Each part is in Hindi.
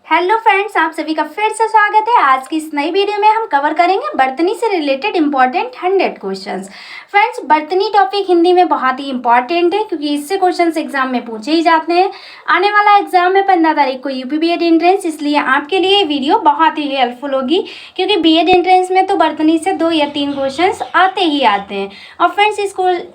हेलो फ्रेंड्स, आप सभी का फिर से स्वागत है। आज की इस नई वीडियो में हम कवर करेंगे बर्तनी से related important 100 questions. Friends, बर्तनी topic Hindi में बहुत ही इंपॉर्टेंट है क्योंकि इससे क्वेश्चंस एग्जाम में पूछे ही जाते हैं। आने वाला एग्जाम है 15 तारीख को यूपी बीएड एंट्रेंस, इसलिए आपके लिए वीडियो बहुत ही हेल्पफुल होगी क्योंकि बीएड एंट्रेंस में तो बर्तनी से 2 या 3 क्वेश्चन आते ही आते हैं। और फ्रेंड्स,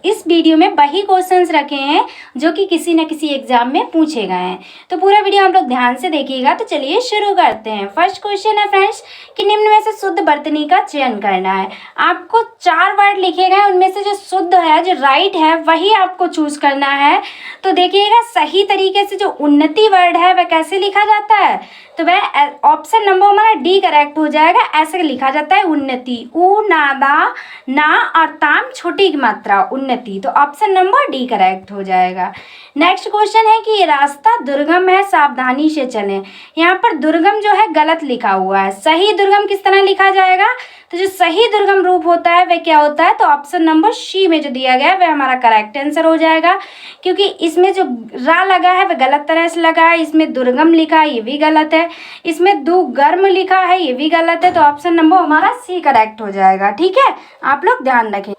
इस वीडियो में वही क्वेश्चन रखे हैं जो कि किसी न किसी एग्जाम में पूछे गए हैं। तो पूरा वीडियो आप लोग ध्यान से देखिएगा। तो चलिए शुरू करते हैं। फर्स्ट क्वेश्चन है फ्रेंड्स कि निम्न में से शुद्ध बर्तनी का चयन करना है। आपको 4 वर्ड लिखे गए, उनमें से जो शुद्ध है, जो राइट है, वही आपको चूज करना है। तो देखिएगा सही तरीके से जो उन्नति वर्ड है वह कैसे लिखा जाता है, तो वह ऑप्शन नंबर हमारा डी करेक्ट हो जाएगा। ऐसे लिखा जाता है उन्नति, उ नादा ना और ताम छोटी की मात्रा उन्नति, तो ऑप्शन नंबर डी करेक्ट हो जाएगा। नेक्स्ट क्वेश्चन है कि ये रास्ता दुर्गम है, सावधानी से चलें। यहाँ पर दुर्गम जो है गलत लिखा हुआ है। सही दुर्गम किस तरह लिखा जाएगा, तो जो सही दुर्गम रूप होता है वह क्या होता है, तो ऑप्शन नंबर सी में जो दिया गया है वह हमारा करेक्ट आंसर हो जाएगा। क्योंकि इसमें जो रा लगा है वह गलत तरह से लगा है, इसमें दुर्गम लिखा है ये भी गलत है, इसमें दुर्गम लिखा है ये भी गलत है, तो ऑप्शन नंबर हमारा सी करेक्ट हो जाएगा। ठीक है, आप लोग ध्यान रखें।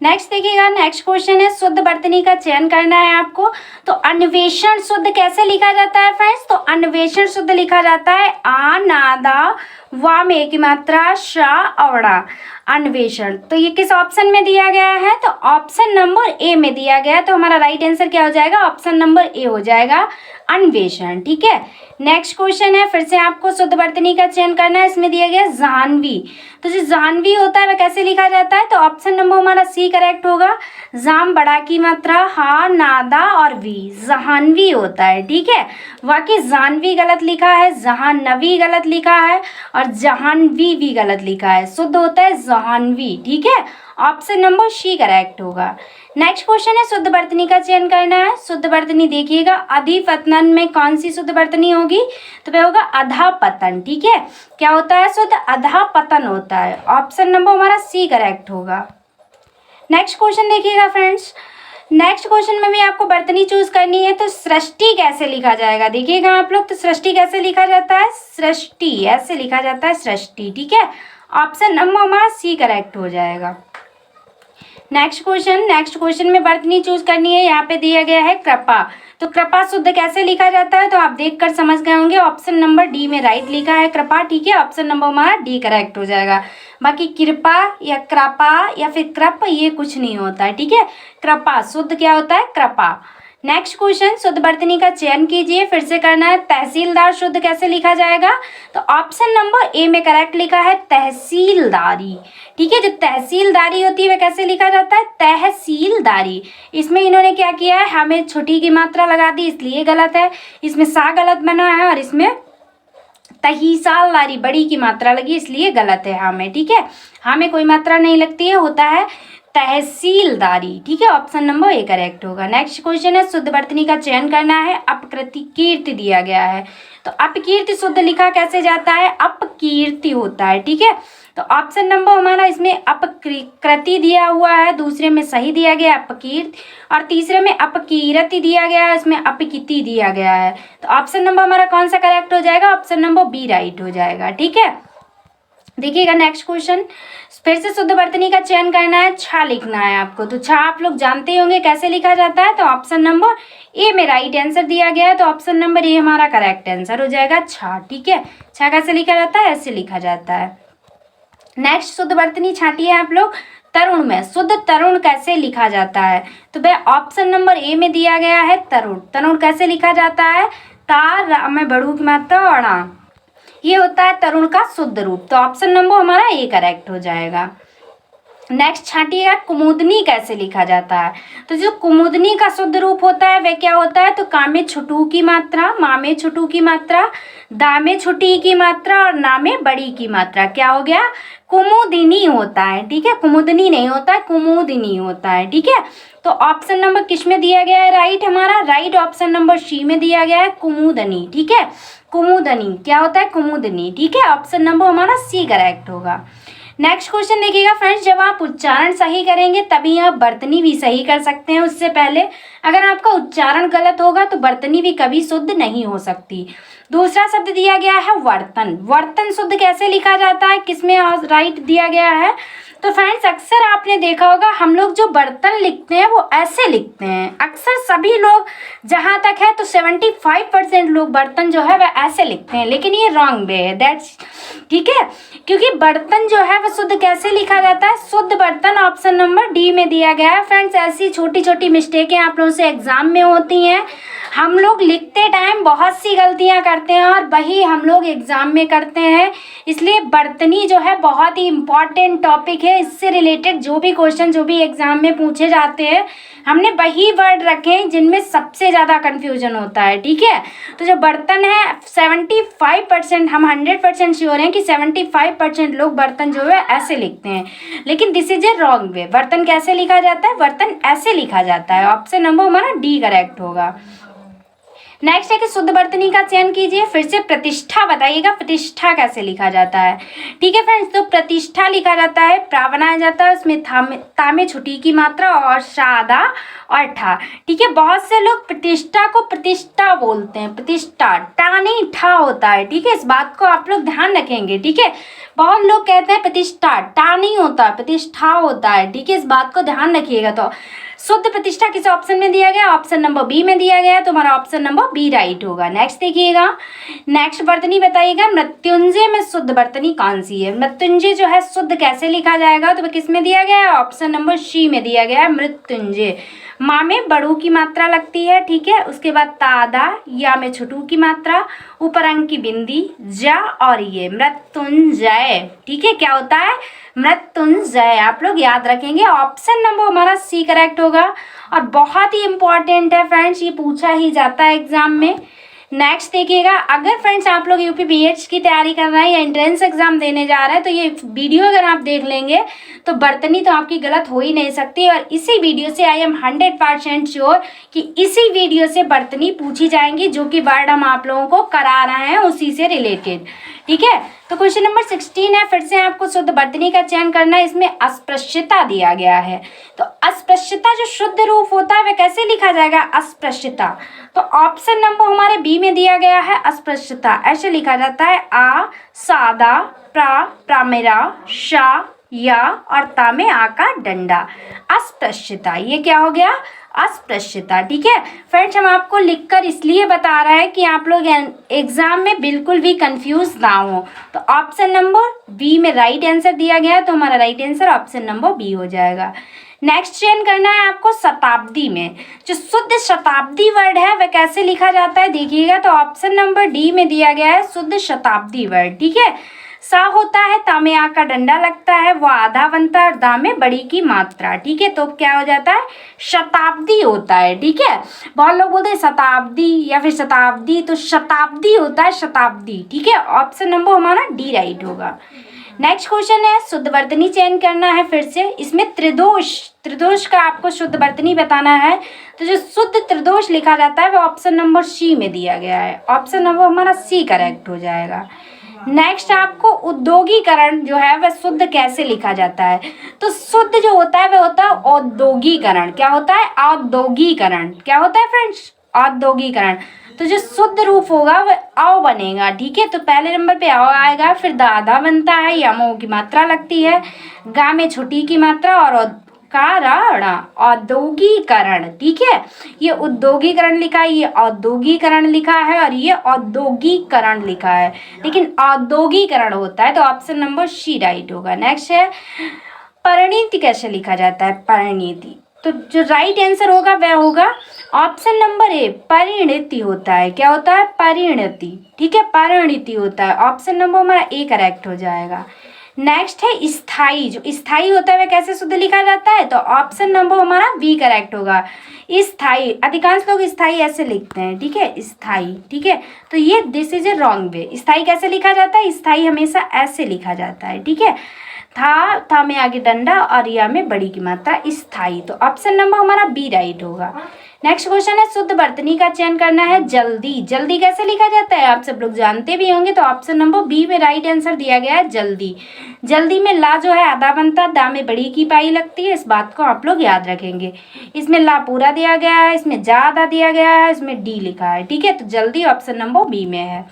नेक्स्ट देखिएगा, नेक्स्ट क्वेश्चन है शुद्ध बर्तनी का चयन करना है आपको। तो अन्वेषण शुद्ध कैसे लिखा जाता है फ्रेंड्स, तो अन्वेषण शुद्ध लिखा जाता है आ नादा वा में की मात्रा शा अवड़ा अन्वेषण। तो ये किस ऑप्शन में दिया गया है, तो ऑप्शन नंबर ए में दिया गया है। तो हमारा राइट आंसर क्या हो जाएगा, ऑप्शन नंबर ए हो जाएगा अन्वेषण। ठीक है, नेक्स्ट क्वेश्चन है फिर से आपको शुद्ध बर्तनी का चयन करना है। इसमें दिया गया जाह्नवी। तो जो जाह्नवी होता है वह कैसे लिखा जाता है, तो ऑप्शन नंबर हमारा सी करेक्ट होगा। जाम बड़ा की मात्रा हा नादा और वी, जाह्नवी होता है। ठीक है, बाकी जाह्नवी गलत लिखा है, जाह्नवी गलत लिखा है और जाह्नवी भी गलत लिखा है। शुद्ध होता है जाह्नवी। ठीक है, ऑप्शन नंबर सी करेक्ट होगा। नेक्स्ट क्वेश्चन है शुद्ध बर्तनी का चयन करना है। शुद्ध बर्तनी देखिएगा अधिपतन में कौन सी शुद्ध बर्तनी होगी, तो वह होगा अधापतन। ठीक है, क्या होता है, शुद्ध अधापतन होता है। ऑप्शन नंबर हमारा सी करेक्ट होगा। नेक्स्ट क्वेश्चन देखिएगा फ्रेंड्स, नेक्स्ट क्वेश्चन में भी आपको बर्तनी चूज करनी है। तो सृष्टि कैसे लिखा जाएगा, देखिएगा आप लोग। तो सृष्टि कैसे लिखा जाता है, सृष्टि ऐसे लिखा जाता है सृष्टि। ठीक है, ऑप्शन नंबर हमारा सी करेक्ट हो जाएगा। नेक्स्ट क्वेश्चन में बर्तनी चूज करनी है। यहाँ पे दिया गया है कृपा। तो कृपा शुद्ध कैसे लिखा जाता है, तो आप देखकर समझ गए होंगे। ऑप्शन नंबर डी में राइट लिखा है कृपा। ठीक है, ऑप्शन नंबर हमारा डी करेक्ट हो जाएगा। बाकी कृपा या कृपा या फिर कृप ये कुछ नहीं होता है। ठीक है, कृपा शुद्ध क्या होता है, कृपा। नेक्स्ट क्वेश्चन शुद्ध बर्तनी का चयन कीजिए। फिर से करना है तहसीलदार शुद्ध कैसे लिखा जाएगा, तो ऑप्शन नंबर ए में करेक्ट लिखा है तहसीलदारी। ठीक है, जो तहसीलदारी होती है वह कैसे लिखा जाता है, तहसीलदारी। इसमें इन्होंने क्या किया है, हमें छोटी की मात्रा लगा दी इसलिए गलत है। इसमें सा गलत बना है और इसमें तहीसालदारी बड़ी की मात्रा लगी इसलिए गलत है हमें। ठीक है, हमें कोई मात्रा नहीं लगती है, होता है तहसीलदारी। ठीक है, ऑप्शन नंबर ए करेक्ट होगा। नेक्स्ट क्वेश्चन है शुद्ध बर्तनी का चयन करना है। अपकृति कीर्ति दिया गया है। तो अपकीर्ति शुद्ध लिखा कैसे जाता है, अपकीर्ति होता है। ठीक है, तो ऑप्शन नंबर हमारा इसमें अपकृति दिया हुआ है, दूसरे में सही दिया गया अपकीर्ति और तीसरे में अपकीर्ति दिया गया है, इसमें अपकीर्ति दिया गया है। तो ऑप्शन नंबर हमारा कौन सा करेक्ट हो जाएगा, ऑप्शन नंबर बी राइट हो जाएगा। ठीक है, देखिएगा नेक्स्ट क्वेश्चन फिर से शुद्ध बर्तनी का चयन करना है। छा लिखना है आपको। तो छा आप लोग जानते होंगे कैसे लिखा जाता है, तो ऑप्शन नंबर ए में राइट आंसर दिया गया है। तो ऑप्शन नंबर ए हमारा करेक्ट आंसर हो जाएगा छा। ठीक है, छा कैसे लिखा जाता है, ऐसे लिखा जाता है। नेक्स्ट शुद्ध बर्तनी छाटिए आप लोग। तरुण में शुद्ध तरुण कैसे लिखा जाता है, तो वह ऑप्शन नंबर ए में दिया गया है तरुण। तरुण कैसे लिखा जाता है, तार में बड़ू की मात्रा अड़ा, ये होता है तरुण का शुद्ध रूप। तो ऑप्शन नंबर हमारा ए करेक्ट हो जाएगा। नेक्स्ट छाटिएगा कुमुदनी कैसे लिखा जाता है। तो जो कुमुदनी का शुद्ध रूप होता है वह क्या होता है, तो का में छोटू की मात्रा, मा में छोटू की मात्रा, दा में छोटी की मात्रा और ना में बड़ी की मात्रा, क्या हो गया, कुमुदिनी होता है। ठीक है, कुमुदनी नहीं होता है, कुमुदिनी होता है। ठीक है, तो ऑप्शन नंबर किस में दिया गया है, राइट हमारा राइट ऑप्शन नंबर सी में दिया गया है कुमुदनी। ठीक है, कुमुदनी क्या होता है, कुमुदनी। ठीक है, ऑप्शन नंबर हमारा सी करेक्ट होगा। नेक्स्ट क्वेश्चन देखिएगा फ्रेंड्स, जब आप उच्चारण सही करेंगे तभी आप बर्तनी भी सही कर सकते हैं। उससे पहले अगर आपका उच्चारण गलत होगा तो बर्तनी भी कभी शुद्ध नहीं हो सकती। दूसरा शब्द दिया गया है वर्तन। वर्तन शुद्ध कैसे लिखा जाता है, किसमें राइट दिया गया है? तो फ्रेंड्स अक्सर आपने देखा होगा हम लोग जो बर्तन लिखते हैं वो ऐसे लिखते हैं। अक्सर सभी लोग, जहाँ तक है तो 75% लोग बर्तन जो है वह ऐसे लिखते हैं, लेकिन ये रॉन्ग वे है। दैट्स ठीक है, क्योंकि बर्तन जो है वह शुद्ध कैसे लिखा जाता है? शुद्ध बर्तन ऑप्शन नंबर डी में दिया गया है। फ्रेंड्स ऐसी छोटी छोटी मिस्टेकें आप लोगों से एग्जाम में होती हैं। हम लोग लिखते टाइम बहुत सी गलतियां करते हैं और वही हम लोग एग्जाम में करते हैं। इसलिए बर्तनी जो है बहुत ही इम्पॉर्टेंट टॉपिक है। इससे रिलेटेड जो भी क्वेश्चन जो भी एग्जाम में पूछे जाते हैं हमने वही वर्ड रखे हैं जिनमें सबसे ज़्यादा कन्फ्यूजन होता है। ठीक है, तो जो बर्तन है 75%, हम 100% श्योर हैं कि 75% लोग बर्तन जो है ऐसे लिखते हैं, लेकिन this is a wrong way. बर्तन कैसे लिखा जाता है? बर्तन ऐसे लिखा जाता है। ऑप्शन नंबर हमारा डी करेक्ट होगा। नेक्स्ट है कि शुद्ध बर्तनी का चयन कीजिए। फिर से प्रतिष्ठा बताइएगा, प्रतिष्ठा कैसे लिखा जाता है? ठीक है फ्रेंड्स, तो प्रतिष्ठा लिखा जाता है, प्रा बनाया जाता है, उसमें ता में छुटी की मात्रा और शादा और ठा। ठीक है, बहुत से लोग प्रतिष्ठा को प्रतिष्ठा बोलते हैं, प्रतिष्ठा टा नहीं ठा होता है। ठीक है, इस बात को आप लोग ध्यान रखेंगे। ठीक है, बहुत लोग कहते हैं प्रतिष्ठा, टा नहीं होता, प्रतिष्ठा होता है। ठीक है, इस बात को ध्यान रखिएगा। तो शुद्ध प्रतिष्ठा किस ऑप्शन में दिया गया? ऑप्शन नंबर बी में दिया गया, तो हमारा ऑप्शन नंबर बी राइट होगा। नेक्स्ट देखिएगा, नेक्स्ट बर्तनी बताइएगा, मृत्युंजय में शुद्ध बर्तनी कौन सी है? मृत्युंजय जो है शुद्ध कैसे लिखा जाएगा? तो किस में दिया गया है? ऑप्शन नंबर सी में दिया गया है, मृत्युंजय। माँ में बड़ू की मात्रा लगती है। ठीक है, उसके बाद तादा, या में छुटू की मात्रा, ऊपर अंक की बिंदी, जा और ये मृत्युंजय। ठीक है, क्या होता है? मृत्युंजय। आप लोग याद रखेंगे, ऑप्शन नंबर हमारा सी करेक्ट होगा। और बहुत ही इंपॉर्टेंट है फ्रेंड्स, ये पूछा ही जाता है एग्जाम में। नेक्स्ट देखिएगा, अगर फ्रेंड्स आप लोग यूपी बीएड्स की तैयारी कर रहे हैं या एंट्रेंस एग्जाम देने जा रहे हैं तो ये वीडियो अगर आप देख लेंगे तो बर्तनी तो आपकी गलत हो ही नहीं सकती। और इसी वीडियो से आई एम 100% श्योर कि इसी वीडियो से बर्तनी पूछी जाएंगी, जो कि वर्ड हम आप लोगों को करा रहे हैं उसी से रिलेटेड। ठीक है, तो क्वेश्चन नंबर 16 है, फिर से आपको शुद्ध बर्तनी का चयन करना है। इसमें अस्पृश्यता दिया गया है, तो अस्पृश्यता जो शुद्ध रूप होता है वह कैसे लिखा जाएगा? अस्पृश्यता। तो ऑप्शन नंबर हमारे बी में दिया गया है, अस्पृश्यता ऐसे लिखा जाता है, आ सादा, प्रा प्रामेरा, शा या और ता में आ का डंडा। अस्पृश्यता, ये क्या हो गया? अस्पृश्यता। ठीक है फ्रेंड्स, हम आपको लिखकर इसलिए बता रहे हैं कि आप लोग एग्जाम में बिल्कुल भी कंफ्यूज ना हो। तो ऑप्शन नंबर बी में राइट आंसर दिया गया, तो हमारा right answer option number B हो जाएगा। नेक्स्ट चयन करना है आपको शताब्दी में। जो शुद्ध शताब्दी वर्ड है वह कैसे लिखा जाता है देखिएगा, तो ऑप्शन नंबर डी में दिया गया है शुद्ध शताब्दी वर्ड। ठीक है, सा होता है, ता में आ का डंडा लगता है, वो आधा बनता है और दा में बड़ी की मात्रा। ठीक है, तो क्या हो जाता है? शताब्दी होता है। ठीक है, बहुत लोग बोलते हैं शताब्दी या फिर शताब्दी, तो शताब्दी होता है, शताब्दी। ठीक है, ऑप्शन नंबर हमारा डी राइट होगा। नेक्स्ट क्वेश्चन है, शुद्ध वर्तनी चयन करना है। फिर से इसमें त्रिदोष का आपको शुद्ध वर्तनी बताना है। तो जो शुद्ध त्रिदोष लिखा जाता है वो ऑप्शन नंबर सी में दिया गया है, ऑप्शन नंबर हमारा सी करेक्ट हो जाएगा। नेक्स्ट आपको उद्योगीकरण जो है वह शुद्ध कैसे लिखा जाता है? तो शुद्ध जो होता है वह होता है औद्योगीकरण। क्या होता है? औद्योगीकरण। क्या होता है फ्रेंड्स? औद्योगीकरण। तो जो शुद्ध रूप होगा वह औ बनेगा। ठीक है, तो पहले नंबर पे औ आएगा, फिर दादा बनता है, यमो की मात्रा लगती है, गा में छुटी की मात्रा और कारण, औद्योगीकरण। ठीक है, ये उद्योगीकरण लिखा है, ये औद्योगीकरण लिखा है और ये औद्योगीकरण लिखा है, लेकिन औद्योगीकरण होता है, तो ऑप्शन नंबर सी राइट होगा। नेक्स्ट है, परिणीति कैसे लिखा जाता है? परिणीति, तो जो राइट आंसर होगा वह होगा ऑप्शन नंबर ए, परिणति होता है। क्या होता है? परिणति। ठीक है, परिणति होता है, ऑप्शन नंबर हमारा ए करेक्ट हो जाएगा। नेक्स्ट है स्थाई। जो स्थाई होता है वह कैसे शुद्ध लिखा जाता है? तो ऑप्शन नंबर हमारा बी करेक्ट होगा, स्थाई। अधिकांश लोग स्थाई ऐसे लिखते हैं। ठीक है, स्थाई। ठीक है, तो ये this is a wrong way. स्थाई कैसे लिखा जाता है? स्थाई हमेशा ऐसे लिखा जाता है। ठीक है, था में आगे डंडा और या में बड़ी की मात्रा, स्थाई। तो ऑप्शन नंबर हमारा बी राइट होगा। नेक्स्ट क्वेश्चन है शुद्ध वर्तनी का चयन करना है जल्दी। जल्दी कैसे लिखा जाता है आप सब लोग जानते भी होंगे, तो ऑप्शन नंबर बी में राइट आंसर दिया गया है जल्दी। जल्दी में ला जो है आधा बनता, दा में बड़ी की पाई लगती है, इस बात को आप लोग याद रखेंगे। इसमें ला पूरा दिया गया है, इसमें जा आधा दिया गया है, इसमें डी लिखा है, ठीक है। तो जल्दी ऑप्शन नंबर बी में है।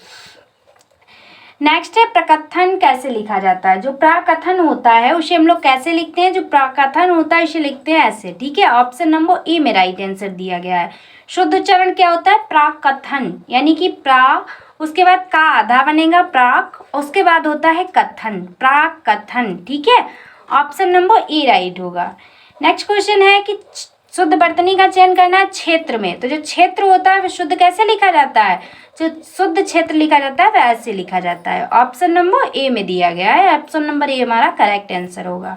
नेक्स्ट है प्रकथन कैसे लिखा जाता है। जो प्रकथन होता है उसे हम लोग कैसे लिखते हैं, जो प्रकथन होता है उसे लिखते हैं ऐसे, ठीक है। ऑप्शन नंबर ए में राइट आंसर दिया गया है। शुद्ध उच्चारण क्या होता है, प्रकथन, यानी कि प्रा उसके बाद का आधा बनेगा प्राक, उसके बाद होता है कथन, प्रकथन, ठीक है। ऑप्शन नंबर ए राइट होगा। नेक्स्ट क्वेश्चन है कि शुद्ध वर्तनी का चयन करना है क्षेत्र में। तो जो क्षेत्र होता है वो शुद्ध कैसे लिखा जाता है, जो शुद्ध क्षेत्र लिखा जाता है वह ऐसे लिखा जाता है। ऑप्शन नंबर ए में दिया गया है, ऑप्शन नंबर ए हमारा करेक्ट आंसर होगा।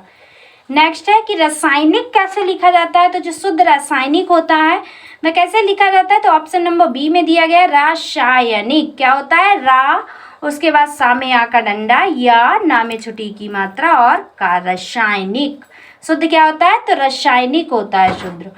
नेक्स्ट है कि रासायनिक कैसे लिखा जाता है। तो जो शुद्ध रासायनिक होता है वह कैसे लिखा जाता है, तो ऑप्शन नंबर बी में दिया गया है रासायनिक। क्या होता है, रा उसके बाद सा में आ का डंडा, या ना में छुटी की मात्रा और का, रासायनिक। शुद्ध क्या होता है, तो रासायनिक होता है शुद्ध।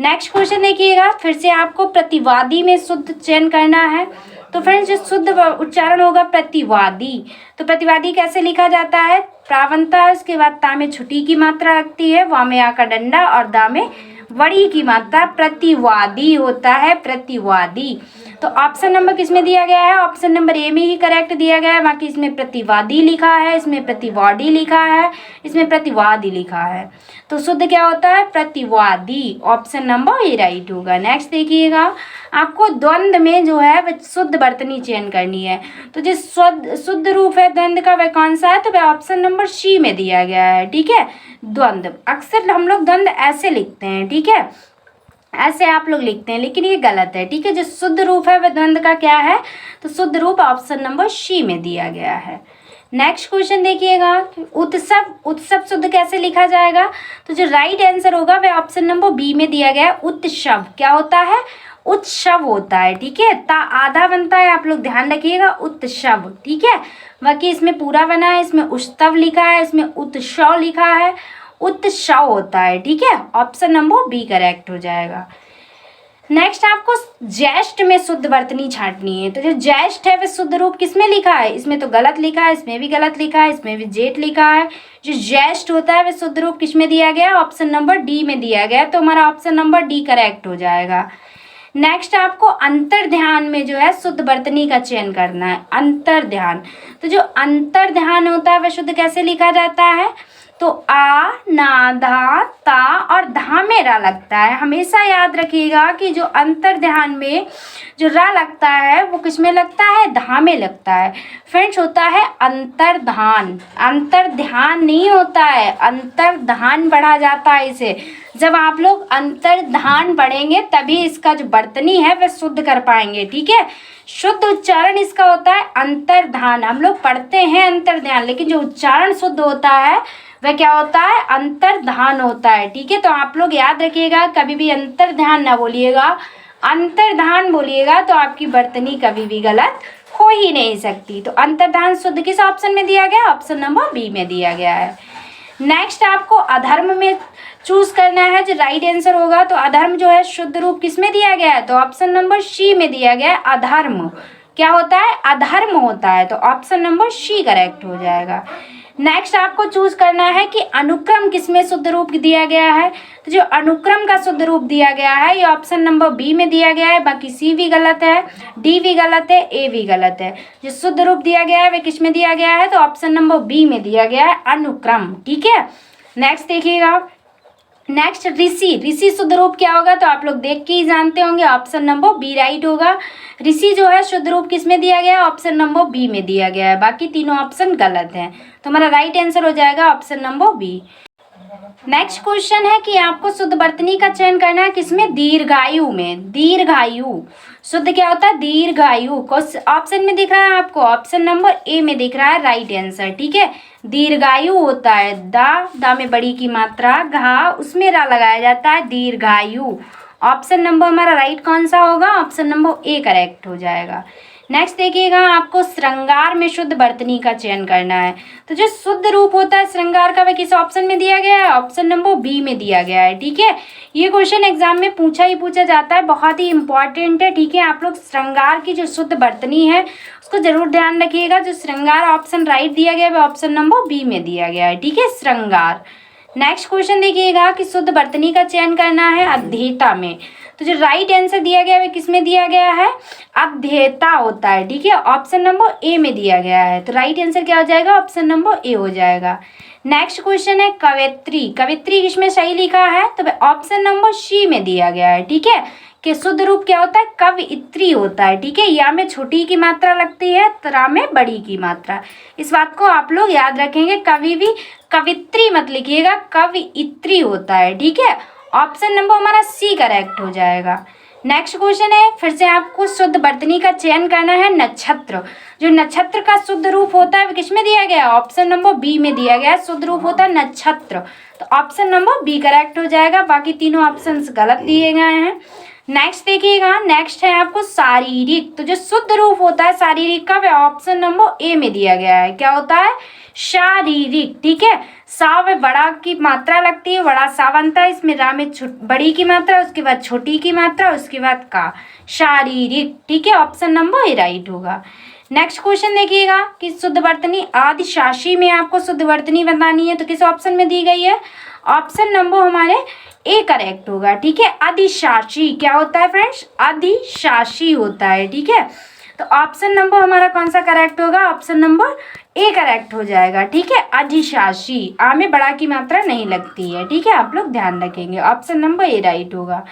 नेक्स्ट क्वेश्चन देखिएगा, फिर से आपको प्रतिवादी में शुद्ध चयन करना है। तो फ्रेंड्स जो शुद्ध उच्चारण होगा प्रतिवादी, तो प्रतिवादी कैसे लिखा जाता है, प्रावंता है, उसके बाद ता में छुटी की मात्रा लगती है, वा में आ का डंडा और दा में वड़ी की मात्रा, प्रतिवादी होता है प्रतिवादी। तो ऑप्शन नंबर किसमें दिया गया है, ऑप्शन नंबर ए में ही करेक्ट दिया गया है। बाकी इसमें प्रतिवादी लिखा है, इसमें प्रतिवादी लिखा है, इसमें प्रतिवादी लिखा है। तो शुद्ध क्या होता है, प्रतिवादी। ऑप्शन नंबर ए राइट होगा। नेक्स्ट देखिएगा, आपको द्वंद्व में जो है वह शुद्ध वर्तनी चयन करनी है। तो जो शुद्ध रूप है द्वंद्व का वह कौन सा है, तो वह ऑप्शन नंबर सी में दिया गया है, ठीक है। द्वंद्व, अक्सर हम लोग द्वंद्व ऐसे लिखते हैं, ठीक है, ऐसे आप लोग लिखते हैं, लेकिन ये गलत है, ठीक है। जो शुद्ध रूप है वह द्वंद्व का क्या है, तो शुद्ध रूप ऑप्शन नंबर सी में दिया गया है। नेक्स्ट क्वेश्चन देखिएगा, उत्सव, उत्सव शुद्ध कैसे लिखा जाएगा। तो जो राइट आंसर होगा वह ऑप्शन नंबर बी में दिया गया है, उत्सव। क्या होता है, उत्सव होता है, ठीक है। ता आधा बनता है, आप लोग ध्यान रखिएगा, उत्सव, ठीक है। बाकी इसमें पूरा बना है, इसमें उत्सव लिखा है, इसमें उत्सव लिखा है, उत्सव होता है, ठीक है। ऑप्शन नंबर बी करेक्ट हो जाएगा। नेक्स्ट आपको ज्येष्ठ में शुद्ध वर्तनी छांटनी है। तो जो ज्येष्ठ है वह शुद्ध रूप किसमें लिखा है, इसमें तो गलत लिखा है, इसमें भी गलत लिखा है, इसमें भी जेठ लिखा है। जो ज्येष्ठ होता है वह शुद्ध रूप किसमें दिया गया है, ऑप्शन नंबर डी में दिया गया है। तो हमारा ऑप्शन नंबर डी करेक्ट हो जाएगा। नेक्स्ट आपको अंतर ध्यान में जो है शुद्ध वर्तनी का चयन करना है। अंतर ध्यान, तो जो अंतर ध्यान होता है वह शुद्ध कैसे लिखा जाता है, तो आ, ना, धा, ता और धा में रा लगता है। हमेशा याद रखिएगा कि जो अंतर ध्यान में जो रा लगता है वो किस में लगता है, धा में लगता है। फ्रेंड्स होता है अंतर्धान, अंतर ध्यान नहीं होता है, अंतर्धान पढ़ा जाता है इसे। जब आप लोग अंतर्धान पढ़ेंगे तभी इसका जो वर्तनी है वह शुद्ध कर पाएंगे, ठीक है। शुद्ध उच्चारण इसका होता है अंतर्धान। हम लोग पढ़ते हैं अंतर्ध्यान, लेकिन जो उच्चारण शुद्ध होता है वह क्या होता है, अंतर्धान होता है, ठीक है। तो आप लोग याद रखिएगा, कभी भी अंतर्ध्यान ना बोलिएगा, अंतर्धान बोलिएगा तो आपकी वर्तनी कभी भी गलत हो ही नहीं सकती। तो अंतर्धान शुद्ध किस ऑप्शन में दिया गया, ऑप्शन नंबर बी में दिया गया है। नेक्स्ट आपको अधर्म में चूज करना है, जो राइट आंसर होगा। तो अधर्म जो है शुद्ध रूप किस में दिया गया है, तो ऑप्शन नंबर सी में दिया गया है, अधर्म। क्या होता है, अधर्म होता है। तो ऑप्शन नंबर सी करेक्ट हो जाएगा। नेक्स्ट आपको चूज करना है कि अनुक्रम किसमें शुद्ध रूप दिया गया है। तो जो अनुक्रम का शुद्ध रूप दिया गया है ये ऑप्शन नंबर बी में दिया गया है। बाकी सी भी गलत है, डी भी गलत है, ए भी गलत है। जो शुद्ध रूप दिया गया है वह किस में दिया गया है, तो ऑप्शन नंबर बी में दिया गया है, अनुक्रम, ठीक है। नेक्स्ट देखिएगा, नेक्स्ट ऋषि, ऋषि शुद्ध रूप क्या होगा, तो आप लोग देख के ही जानते होंगे, ऑप्शन नंबर बी राइट होगा। ऋषि जो है शुद्ध रूप किस में दिया गया है, ऑप्शन नंबर बी में दिया गया है। बाकी तीनों ऑप्शन गलत हैं, तो हमारा राइट आंसर हो जाएगा option number B. Next question है कि आपको शुद्ध वर्तनी का चयन करना है किसमें, दीर्घायु में। दीर्घायु शुद्ध क्या होता है, दीर्घायु। ऑप्शन में दिख रहा है आपको, ऑप्शन नंबर ए में दिख रहा है राइट आंसर, ठीक है। दीर्घायु होता है, दा में बड़ी की मात्रा, घा उसमें रा लगाया जाता है, दीर्घायु। ऑप्शन नंबर हमारा राइट कौन सा होगा, ऑप्शन नंबर ए करेक्ट हो जाएगा। नेक्स्ट देखिएगा, आपको श्रृंगार में शुद्ध वर्तनी का चयन करना है। तो जो शुद्ध रूप होता है श्रृंगार का वह किस ऑप्शन में दिया गया है? ऑप्शन नंबर बी में दिया गया है। ठीक है, ये क्वेश्चन एग्जाम में पूछा जाता है, बहुत ही इंपॉर्टेंट है। ठीक है, आप लोग श्रृंगार की जो शुद्ध वर्तनी है उसको जरूर ध्यान रखिएगा। जो श्रृंगार ऑप्शन राइट दिया गया है ऑप्शन नंबर बी में दिया गया है। ठीक है, श्रृंगार। नेक्स्ट क्वेश्चन देखिएगा कि शुद्ध वर्तनी का चयन करना है अध्येता में। तो जो राइट आंसर दिया गया है किस में दिया गया है? अध्येता होता है। ठीक है, ऑप्शन नंबर ए में दिया गया है। तो राइट आंसर क्या हो जाएगा? ऑप्शन नंबर ए हो जाएगा। नेक्स्ट क्वेश्चन है कवित्री। कवित्री किसमें सही लिखा है? तो ऑप्शन नंबर सी में दिया गया है। ठीक है, कि शुद्ध रूप क्या होता है? कवित्री होता है। ठीक है, या में छोटी की मात्रा लगती है, त्रा में बड़ी की मात्रा। इस बात को आप लोग याद रखेंगे, कभी भी कवित्री मत लिखिएगा, कवित्री होता है। ठीक है, ऑप्शन नंबर हमारा सी करेक्ट हो जाएगा। नेक्स्ट क्वेश्चन है, फिर से आपको शुद्ध वर्तनी का चयन करना है नक्षत्र। जो नक्षत्र का शुद्ध रूप होता है किसमें दिया गया है? ऑप्शन नंबर बी में दिया गया है। शुद्ध रूप होता है नक्षत्र, तो ऑप्शन नंबर बी करेक्ट हो जाएगा। बाकी तीनों ऑप्शंस गलत दिए गए हैं। नेक्स्ट देखिएगा, नेक्स्ट है आपको शारीरिक। तो जो शुद्ध रूप होता है शारीरिक का वह ऑप्शन नंबर ए में दिया गया है। क्या होता है? शारीरिक। ठीक है, सा में बड़ा की मात्रा लगती है, बड़ा सा बनता है। इसमें रा में बड़ी की मात्रा, उसके बाद छोटी की मात्रा, उसके बाद का, शारीरिक। ठीक है, ऑप्शन नंबर ए राइट होगा। नेक्स्ट क्वेश्चन देखिएगा कि शुद्ध वर्तनी आदिशासी में आपको शुद्ध वर्तनी बतानी है, तो किस ऑप्शन में दी गई है? ऑप्शन नंबर हमारे ए करेक्ट होगा। ठीक है, अधिशासी क्या होता है फ्रेंड्स? अधिशासी होता है। ठीक है, तो ऑप्शन नंबर हमारा कौन सा करेक्ट होगा? ऑप्शन नंबर ए करेक्ट हो जाएगा। ठीक है, अधिशासी, आ में बड़ा की मात्रा नहीं लगती है। ठीक है, आप लोग ध्यान रखेंगे, ऑप्शन नंबर ए राइट होगा।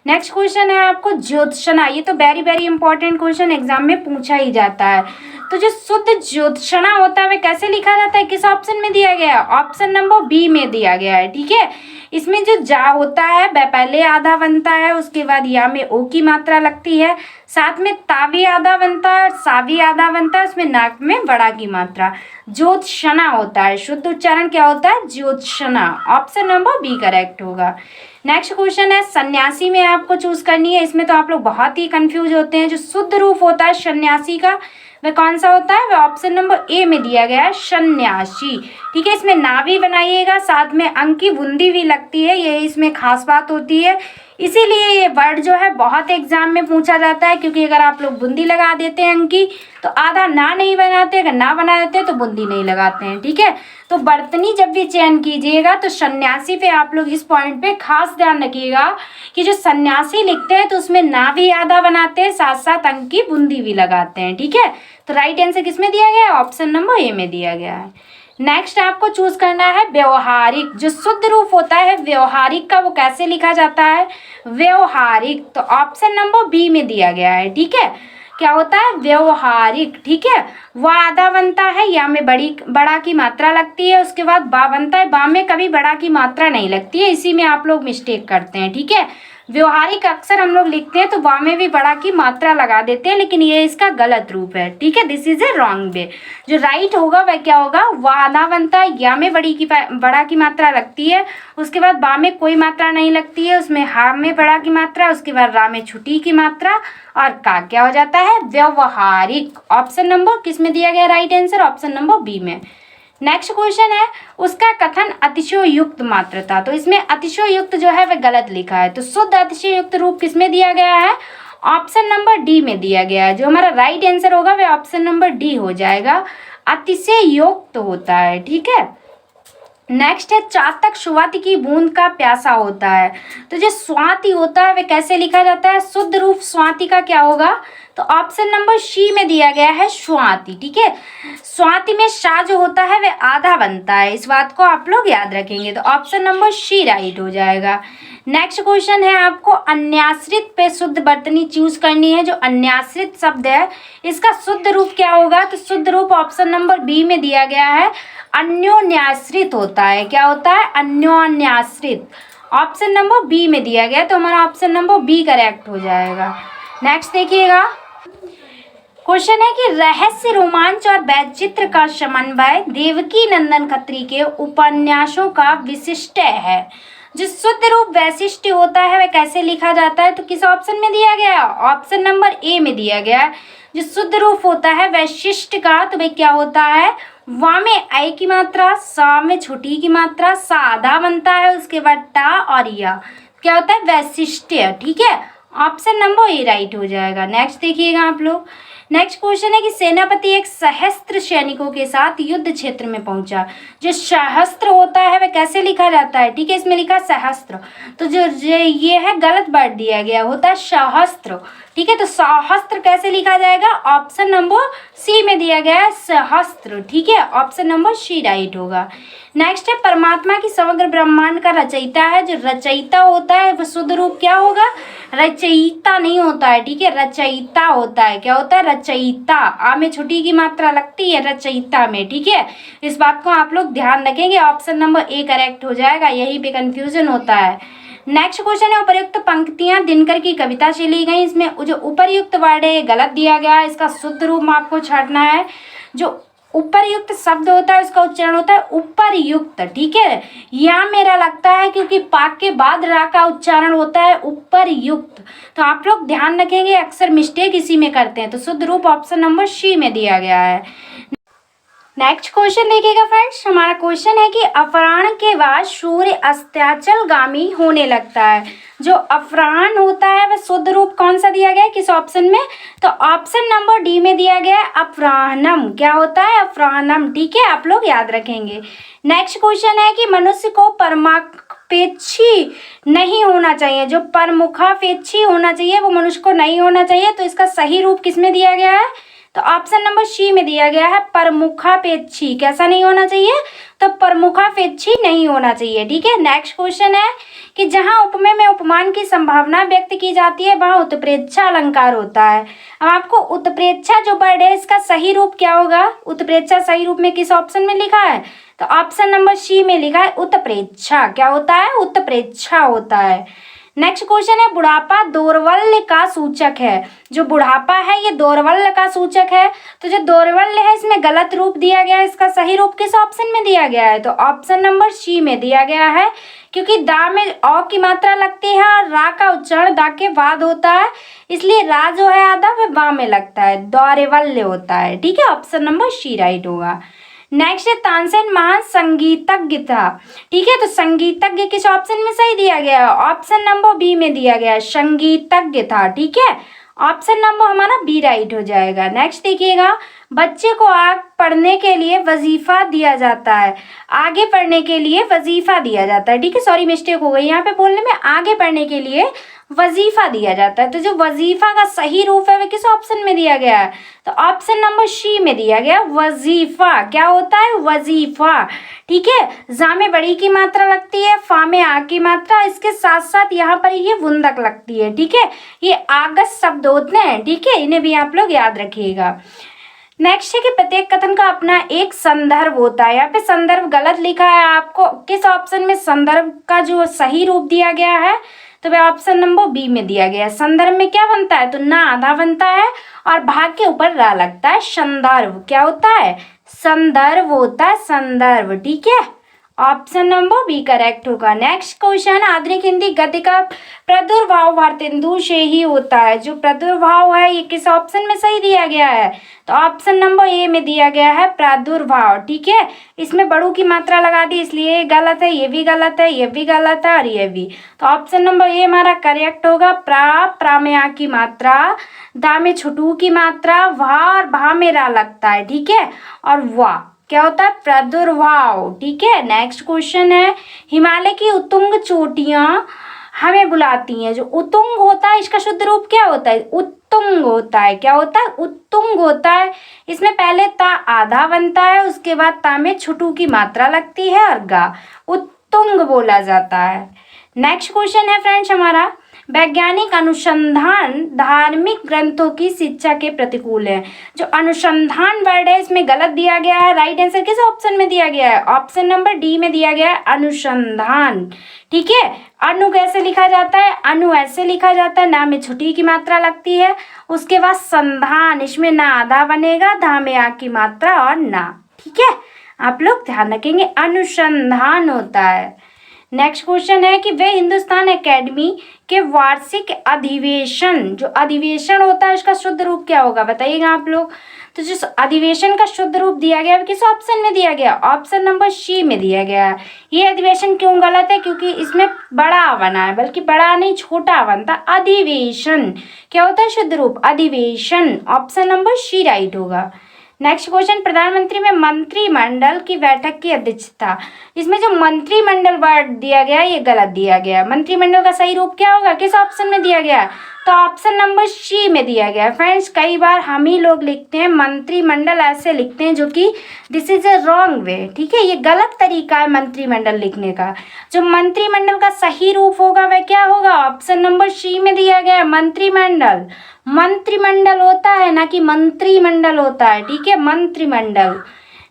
नेक्स्ट क्वेश्चन है आपको ज्योत्सना। ये तो very very important question exam में पूछा ही जाता है। तो जो शुद्ध ज्योत्सना होता है वह कैसे लिखा जाता है? किस ऑप्शन में दिया गया है? ऑप्शन नंबर बी में दिया गया है। ठीक है, इसमें जो जा होता है वह पहले आधा बनता है, उसके बाद या में ओ की मात्रा लगती है, साथ में तावी आधा बनता है और सावी आधा बनता है, उसमें नाक में बड़ा की मात्रा। ज्योत्सना होता है, शुद्ध उच्चारण क्या होता है? ज्योत्सना। ऑप्शन नंबर बी करेक्ट होगा। नेक्स्ट क्वेश्चन है सन्यासी में आपको चूज करनी है। इसमें तो आप लोग बहुत ही कंफ्यूज होते हैं। जो शुद्ध रूप होता है सन्यासी का वह कौन सा होता है? वह ऑप्शन नंबर ए में दिया गया है, सन्यासी। ठीक है, इसमें ना भी बनाइएगा, साथ में अंक की बूंदी भी लगती है, ये इसमें खास बात होती है। इसीलिए ये वर्ड जो है बहुत एग्जाम में पूछा जाता है, क्योंकि अगर आप लोग बूंदी लगा देते हैं अंक की तो आधा ना नहीं बनाते, अगर ना बना देते तो बूंदी नहीं लगाते हैं। ठीक है, तो वर्तनी जब भी चयन कीजिएगा तो सन्यासी पे आप लोग इस पॉइंट पे खास ध्यान रखिएगा कि जो सन्यासी लिखते हैं तो उसमें ना भी आधा बनाते हैं, साथ साथ अंक की बूंदी भी लगाते हैं। ठीक है, तो राइट आंसर किसमें दिया गया है? ऑप्शन नंबर ए में दिया गया है। नेक्स्ट आपको चूज करना है व्यवहारिक। जो शुद्ध रूप होता है व्यवहारिक का वो कैसे लिखा जाता है? व्यवहारिक, तो ऑप्शन नंबर बी में दिया गया है। ठीक है, क्या होता है? व्यवहारिक। ठीक है, वह आधा बनता है, या में बड़ा की मात्रा लगती है, उसके बाद बा बनता है, बा में कभी बड़ा की मात्रा नहीं लगती है, इसी में आप लोग मिस्टेक करते हैं। ठीक है, व्यवहारिक अक्सर हम लोग लिखते हैं तो बा में भी बड़ा की मात्रा लगा देते हैं, लेकिन ये इसका गलत रूप है। ठीक है, this is a wrong way. जो राइट होगा वह क्या होगा? वह आधा बनता है, या में बड़ा की मात्रा लगती है, उसके बाद बा में कोई मात्रा नहीं लगती है, उसमें हा में बड़ा की मात्रा, उसके बाद रा में छोटी की मात्रा, और का क्या हो जाता है? व्यवहारिक। ऑप्शन नंबर किस में दिया गया right answer? Option number B में। नेक्स्ट क्वेश्चन है उसका कथन अतिशयोयुक्त मात्र था। तो इसमें अतिशयोयुक्त जो है वह गलत लिखा है, तो शुद्ध अतिशयोयुक्त रूप किस में दिया गया है? ऑप्शन नंबर डी में दिया गया है। जो हमारा राइट आंसर होगा वह ऑप्शन नंबर डी हो जाएगा, अतिशयोक्त होता है। ठीक है, नेक्स्ट है चातक स्वाति की बूंद का प्यासा होता है। तो जो स्वाति होता है वह कैसे लिखा जाता है? शुद्ध रूप स्वाति का क्या होगा? तो ऑप्शन नंबर सी में दिया गया है, स्वाति। ठीक है, स्वाति में सा जो होता है वह आधा बनता है, इस बात को आप लोग याद रखेंगे, तो ऑप्शन नंबर सी राइट हो जाएगा। नेक्स्ट क्वेश्चन है आपको अन्याश्रित पे शुद्ध वर्तनी चूज करनी है। जो अन्याश्रित शब्द है इसका शुद्ध रूप क्या होगा? तो शुद्ध रूप ऑप्शन नंबर बी में दिया गया है, अन्योन्याश्रित होता है। क्या होता है? अन्योन्याश्रित। ऑप्शन नंबर बी में दिया गया, तो हमारा ऑप्शन नंबर बी करेक्ट हो जाएगा। नेक्स्ट देखिएगा, क्वेश्चन है कि रहस्य, रोमांच और वैचित्र का समन्वय देवकी नंदन खत्री के उपन्यासों का विशिष्ट है। जो शुद्ध रूप वैशिष्ट्य होता है वह कैसे लिखा जाता है? तो किस ऑप्शन में दिया गया है? ऑप्शन नंबर ए में दिया गया है। जो शुद्ध रूप होता है वैशिष्ट्य का, तो भाई क्या होता है? वा में आई की मात्रा, सा में छोटी की मात्रा, सा आधा बनता है, उसके बाद टा और या, क्या होता है? वैशिष्ट्य। ठीक है, ऑप्शन नंबर ए राइट हो जाएगा। नेक्स्ट देखिएगा आप लोग। नेक्स्ट क्वेश्चन है कि सेनापति एक सहस्त्र सैनिकों के साथ युद्ध क्षेत्र में पहुंचा। जो सहस्त्र होता है वह कैसे लिखा जाता है? ठीक है, इसमें लिखा सहस्त्र, तो जो ये है गलत वर्ड दिया गया, होता है सहस्त्र। ठीक है, तो सहस्त्र कैसे लिखा जाएगा? ऑप्शन नंबर सी में दिया गया है, सहस्त्र। ठीक है, ऑप्शन नंबर सी राइट होगा। नेक्स्ट है परमात्मा की समग्र ब्रह्मांड का रचयिता है। जो रचयिता होता है वह शुद्ध रूप क्या होगा? रचयिता नहीं होता है। ठीक है, रचयिता होता है। क्या होता है? रचयिता। आ में छोटी की मात्रा लगती है रचयिता में। ठीक है, इस बात को आप लोग ध्यान रखेंगे। ऑप्शन नंबर ए करेक्ट हो जाएगा, यहीं पे कंफ्यूजन होता है। नेक्स्ट क्वेश्चन है उपर्युक्त पंक्तियां दिनकर की कविता से ली गई। इसमें जो उपर्युक्त वर्ड है गलत दिया गया है, इसका शुद्ध रूप आपको छांटना है। जो उपर्युक्त शब्द होता है उसका उच्चारण होता है उपर्युक्त। ठीक है, या मेरा लगता है क्योंकि पाक के बाद रा का उच्चारण होता है उपर्युक्त, तो आप लोग ध्यान रखेंगे, अक्सर मिस्टेक इसी में करते हैं। तो शुद्ध रूप ऑप्शन नंबर सी में दिया गया है। नेक्स्ट क्वेश्चन देखिएगा फ्रेंड्स, हमारा क्वेश्चन है कि अपराह्न के बाद सूर्य अस्ताचलगामी होने लगता है। जो अपराह्न होता है वह शुद्ध रूप कौन सा दिया गया है किस ऑप्शन में? तो ऑप्शन नंबर डी में दिया गया है अपराह्नम। क्या होता है? अपराह्नम। ठीक है, आप लोग याद रखेंगे। नेक्स्ट क्वेश्चन है कि मनुष्य को परमापेक्षी नहीं होना चाहिए। जो परमुखापेक्षी होना चाहिए वो मनुष्य को नहीं होना चाहिए, तो इसका सही रूप किसमें दिया गया है? तो ऑप्शन नंबर सी में दिया गया है परमुखापेक्षी। कैसा नहीं होना चाहिए? तो परमुखापेक्षी नहीं होना चाहिए। ठीक है, नेक्स्ट क्वेश्चन है कि जहां उपमेय में उपमान की संभावना व्यक्त की जाती है वहां उत्प्रेक्षा अलंकार होता है। अब आपको उत्प्रेक्षा जो वर्ड है इसका सही रूप क्या होगा? उत्प्रेक्षा सही रूप में किस ऑप्शन में लिखा है? तो ऑप्शन नंबर सी में लिखा है उत्प्रेक्षा। क्या होता है? उत्प्रेक्षा होता है। नेक्स्ट क्वेश्चन है बुढ़ापा दौर्बल्य का सूचक है। जो बुढ़ापा है ये दौर्बल्य का सूचक है, तो जो दौर्बल्य है इसमें गलत रूप दिया गया है, इसका सही रूप किस ऑप्शन में दिया गया है? तो ऑप्शन नंबर सी में दिया गया है, क्योंकि दा में औ की मात्रा लगती है और रा का उच्चारण दा के बाद होता है, इसलिए रा जो है आधा वह वा में लगता है, दौर्बल्य होता है। ठीक है, ऑप्शन नंबर सी राइट होगा। नेक्स्ट है तानसेन महान संगीतज्ञ था। ठीक है, तो संगीतज्ञ किस ऑप्शन में सही दिया गया है? ऑप्शन नंबर बी में दिया गया है, संगीतज्ञ था। ठीक है, ऑप्शन नंबर हमारा बी राइट हो जाएगा। नेक्स्ट देखिएगा, बच्चे को आगे पढ़ने के लिए वजीफा दिया जाता है। आगे पढ़ने के लिए वजीफा दिया जाता है। ठीक है, सॉरी मिस्टेक हो गई यहाँ पे बोलने में, आगे पढ़ने के लिए वजीफा दिया जाता है। तो जो वजीफा का सही रूप है वह किस ऑप्शन में दिया गया है? तो ऑप्शन नंबर सी में दिया गया वजीफा। क्या होता है? वजीफा। ठीक है, जा में बड़ी की मात्रा लगती है, फा में आ की मात्रा, इसके साथ साथ यहाँ पर ये वुंदक लगती है। ठीक है, ये आगस शब्द होते हैं। ठीक है, इन्हें भी आप लोग याद रखिएगा। नेक्स्ट है कि प्रत्येक कथन का अपना एक संदर्भ होता है। यहाँ पे संदर्भ गलत लिखा है, आपको किस ऑप्शन में संदर्भ का जो सही रूप दिया गया है? तो वह ऑप्शन नंबर बी में दिया गया है। संदर्भ में क्या बनता है? तो ना आधा बनता है और भाग के ऊपर रा लगता है, संदर्भ। क्या होता है? संदर्भ होता है, संदर्भ। ठीक है, ऑप्शन नंबर बी करेक्ट होगा। नेक्स्ट क्वेश्चन, आधुनिक हिंदी गद्य का प्रादुर्भाव भारतेंदु से ही होता है। जो प्रादुर्भाव है ये किस ऑप्शन में सही दिया गया है? तो ऑप्शन नंबर ए में दिया गया है प्रादुर्भाव। ठीक है, इसमें बड़ू की मात्रा लगा दी इसलिए ये गलत है, ये भी गलत है, ये भी गलत है और ये भी। तो ऑप्शन नंबर ए हमारा करेक्ट होगा। प्रा में आ की मात्रा, दा में छुटू की मात्रा, भा और भा में रा लगता है। ठीक है, और वाह क्या होता है? प्रादुर्भाव। ठीक है, नेक्स्ट क्वेश्चन है, हिमालय की उत्तुंग चोटियां हमें बुलाती हैं। जो उत्तुंग होता है इसका शुद्ध रूप क्या होता है? उत्तुंग होता है। क्या होता है? उत्तुंग होता है। इसमें पहले ता आधा बनता है, उसके बाद ता में छुटू की मात्रा लगती है और गा, उत्तुंग बोला जाता है। नेक्स्ट क्वेश्चन है फ्रेंड्स हमारा, वैज्ञानिक अनुसंधान धार्मिक ग्रंथों की शिक्षा के प्रतिकूल है। जो अनुसंधान वर्ड है इसमें गलत दिया गया है। राइट आंसर किस ऑप्शन में दिया गया है? ऑप्शन नंबर डी में दिया गया है, अनुसंधान। ठीक है, अनु कैसे लिखा जाता है? अनु ऐसे लिखा जाता है, ना में छुट्टी की मात्रा लगती है, उसके बाद संधान, इसमें ना आधा बनेगा, धा में आ की मात्रा और ना। ठीक है, आप लोग ध्यान रखेंगे, अनुसंधान होता है। नेक्स्ट क्वेश्चन है कि वे हिंदुस्तान एकेडमी के वार्षिक अधिवेशन, जो अधिवेशन होता है उसका शुद्ध रूप क्या होगा बताइएगा आप लोग। तो जिस अधिवेशन का शुद्ध रूप दिया गया है किस ऑप्शन में दिया गया, ऑप्शन नंबर सी में दिया गया है। ये अधिवेशन क्यों गलत है, क्योंकि इसमें बड़ा बना है, बल्कि बड़ा नहीं छोटा बनता। अधिवेशन क्या होता है शुद्ध रूप, अधिवेशन, ऑप्शन नंबर सी राइट होगा। नेक्स्ट क्वेश्चन, प्रधानमंत्री में मंत्रिमंडल की बैठक की अध्यक्षता। इसमें जो मंत्रिमंडल वर्ड दिया गया है ये गलत दिया गया। मंत्रिमंडल का सही रूप क्या होगा, किस ऑप्शन में दिया गया है, तो ऑप्शन नंबर सी में दिया गया है। फ्रेंड्स कई बार हम ही लोग लिखते हैं मंत्रिमंडल, ऐसे लिखते हैं जो कि this is a wrong way, ठीक है, ये गलत तरीका है मंत्रिमंडल लिखने का। जो मंत्रिमंडल का सही रूप होगा वह क्या होगा, ऑप्शन नंबर सी में दिया गया है, मंत्रिमंडल। मंत्रिमंडल होता है ना कि मंत्रिमंडल होता है, ठीक है, मंत्रिमंडल।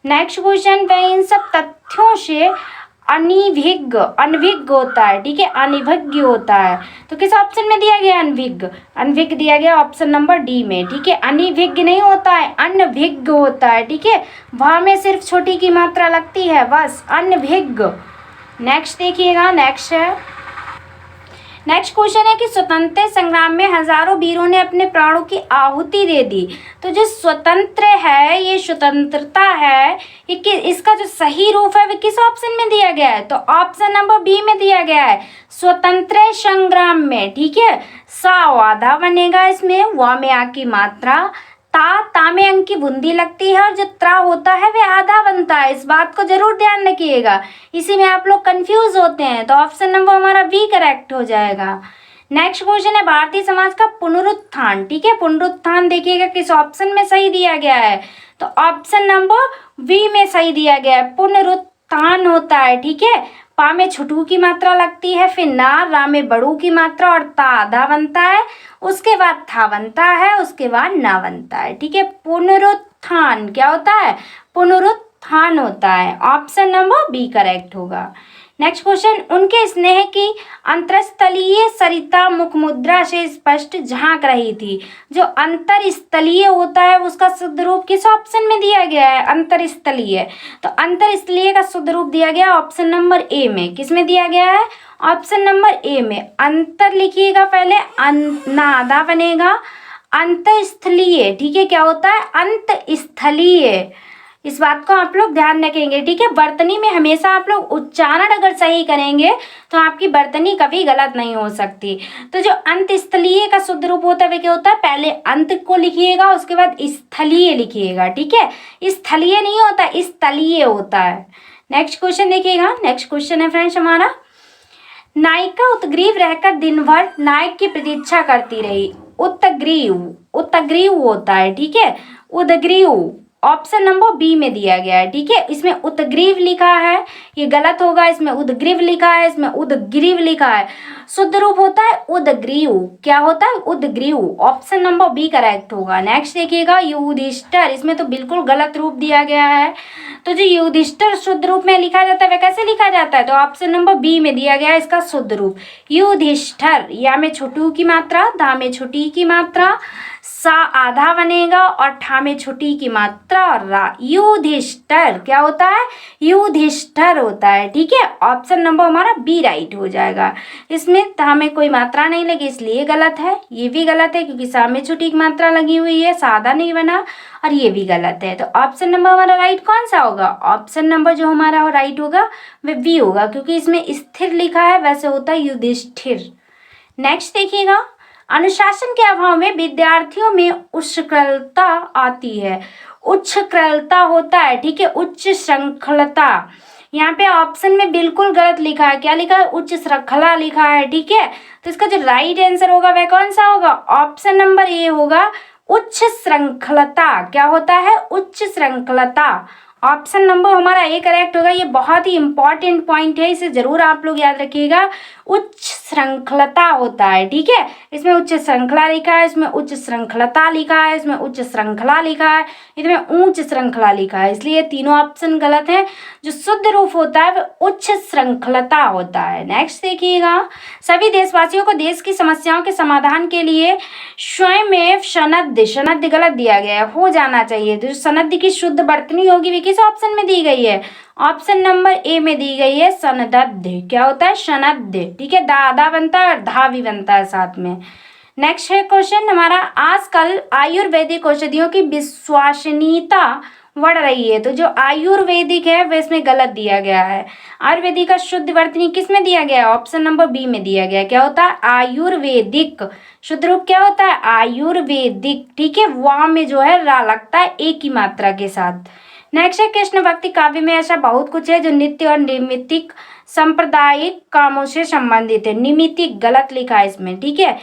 नेक्स्ट क्वेश्चन, वह इन सब तथ्यों से अनभिज्ञ होता है, ठीक है, अनभिज्ञ होता है। तो किस ऑप्शन में दिया गया, अनभिज्ञ, अनभिज्ञ दिया गया ऑप्शन नंबर डी में, ठीक है। अनभिज्ञ नहीं होता है, अनभिज्ञ होता है, ठीक है, वहाँ में सिर्फ छोटी की मात्रा लगती है बस, अनभिज्ञ। नेक्स्ट देखिएगा, नेक्स्ट क्वेश्चन है कि स्वतंत्रता संग्राम में हजारों वीरों ने अपने प्राणों की आहुति दे दी। तो जो स्वतंत्र है, ये स्वतंत्रता है, ये इसका जो सही रूप है वो किस ऑप्शन में दिया गया है, तो ऑप्शन नंबर बी में दिया गया है, स्वतंत्रता संग्राम में, ठीक है। सा वादा बनेगा इसमें, वा में आ की मात्रा, ता में अंक की बूंदी लगती है, और जो त्रा होता है वह आधा बनता है। इस बात को जरूर ध्यान रखिएगा, इसी में आप लोग कंफ्यूज होते हैं। तो ऑप्शन नंबर हमारा बी करेक्ट हो जाएगा। नेक्स्ट क्वेश्चन है भारतीय समाज का पुनरुत्थान, ठीक है, पुनरुत्थान देखिएगा किस ऑप्शन में सही दिया गया है, तो ऑप्शन नंबर बी में सही दिया गया है, पुनरुत्थान होता है, ठीक है। पा में छुटू की मात्रा लगती है, फिर ना, रा में बड़ू की मात्रा, और ता आधा बनता है, उसके बाद था बनता है, उसके बाद ना बनता है, ठीक है। पुनरुत्थान क्या होता है, पुनरुत्थान होता है, ऑप्शन नंबर बी करेक्ट होगा। नेक्स्ट क्वेश्चन, उनके स्नेह की अंतरस्थलीय सरिता मुख मुद्रा से स्पष्ट झांक रही थी। जो अंतरस्थलीय होता है उसका शुद्ध रूप किस ऑप्शन में दिया गया है, अंतरस्थलीय। तो अंतरस्थलीय का शुद्ध रूप दिया गया ऑप्शन नंबर ए में, किस में दिया गया है, ऑप्शन नंबर ए में। अंतर लिखिएगा पहले, ना आधा बनेगा, अंतस्थलीय, ठीक है, क्या होता है, अंतस्थलीय। इस बात को आप लोग ध्यान रखेंगे, ठीक है। वर्तनी में हमेशा आप लोग उच्चारण अगर सही करेंगे तो आपकी वर्तनी कभी गलत नहीं हो सकती। तो जो अंतस्थलीय का शुद्ध रूप होता है वह क्या होता है, पहले अंत को लिखिएगा, उसके बाद स्थलीय लिखिएगा, ठीक है। स्थलीय नहीं होता, स्थलीय होता है। नेक्स्ट क्वेश्चन देखिएगा, नेक्स्ट क्वेश्चन है फ्रेंड्स हमारा, नायिका उत्ग्रीव रहकर दिन भर नायक की प्रतीक्षा करती रही। उत्ग्रीव, उत्ग्रीव होता है, ठीक है, उदग्रीव, ऑप्शन नंबर बी में दिया गया है, ठीक है। इसमें उत्ग्रीव लिखा है, ये गलत होगा, इसमें उदग्रीव लिखा है, इसमें उदग्रीव लिखा है। शुद्ध रूप होता है उदग्रीव, क्या होता है, उदग्रीव, ऑप्शन नंबर बी करेक्ट होगा। नेक्स्ट देखिएगा, युधिष्ठिर, इसमें तो बिल्कुल गलत रूप दिया गया है। तो जो युधिष्ठिर शुद्ध रूप में लिखा जाता है वह कैसे लिखा जाता है, तो ऑप्शन नंबर बी में दिया गया है इसका शुद्ध रूप, युधिष्ठिर। या में छोटू की मात्रा, धा में छोटी की मात्रा, सा आधा बनेगा, और ठा में छोटी की मात्रा, और रा, युधिष्ठिर क्या होता है, युधिष्ठिर होता है, ठीक है। ऑप्शन नंबर हमारा बी राइट हो जाएगा। इसमें धा में कोई मात्रा नहीं लगी इसलिए गलत है, ये भी गलत है क्योंकि सा में छोटी की मात्रा लगी हुई है, सादा नहीं बना, और ये भी गलत है। तो ऑप्शन नंबर हमारा राइट कौन सा होगा, ऑप्शन नंबर जो हमारा राइट होगा वह बी होगा, क्योंकि इसमें स्थिर लिखा है, वैसे होता है युधिष्ठिर। नेक्स्ट देखिएगा, अनुशासन के अभाव में विद्यार्थियों में उच्छृंखलता आती है। उच्छृंखलता होता है, ठीक है, उच्च श्रृंखलता। यहाँ पे ऑप्शन में बिल्कुल गलत लिखा है, क्या लिखा है, उच्च श्रृंखला लिखा है, ठीक है। तो इसका जो राइट आंसर होगा वह कौन सा होगा, ऑप्शन नंबर ए होगा, उच्च श्रृंखलता। क्या होता है, उच्च श्रृंखलता, ऑप्शन नंबर हमारा ए करेक्ट होगा। ये बहुत ही इंपॉर्टेंट पॉइंट है, इसे जरूर आप लोग याद रखिएगा, उच्च श्रृंखलता होता है, ठीक है। इसमें उच्च श्रृंखला लिखा है, इसमें उच्च श्रृंखलता लिखा है, इसमें उच्च श्रृंखला लिखा है, इसमें उच्च श्रृंखला लिखा है, इसलिए तीनों ऑप्शन गलत है। जो शुद्ध रूप होता है वह उच्च श्रृंखलता होता है। नेक्स्ट देखिएगा, सभी देशवासियों को देश की समस्याओं के समाधान के लिए स्वयं सनद्ध, सनद्ध गलत दिया गया है, हो जाना चाहिए। तो सनद्ध की शुद्ध वर्तनी होगी किस ऑप्शन में दी गई है? ऑप्शन नंबर ए में दी गई है सनदद्ध। क्या होता है? सनद्ध। ठीक है, दा बनता है और धा भी बनता है साथ में। नेक्स्ट है क्वेश्चन हमारा, आजकल आयुर्वेदिक औषधियों की विश्वसनीयता बढ़ रही है, तो जो आयुर्वेदिक है वह इसमें गलत दिया गया है। आयुर्वेदिक का शुद्ध वर्तनी किस में दिया गया है? ऑप्शन नंबर बी में दिया गया है। क्या होता है? आयुर्वेदिक। शुद्ध रूप क्या होता है? आयुर्वेदिक। ठीक है, वा में जो है रा लगता है एक ही मात्रा के साथ। नेक्स्ट है, कृष्ण भक्ति काव्य में ऐसा बहुत कुछ है जो नित्य और निमित्तिक सांप्रदायिक कामों से संबंधित है। निमित्तिक गलत लिखा है इसमें। ठीक है,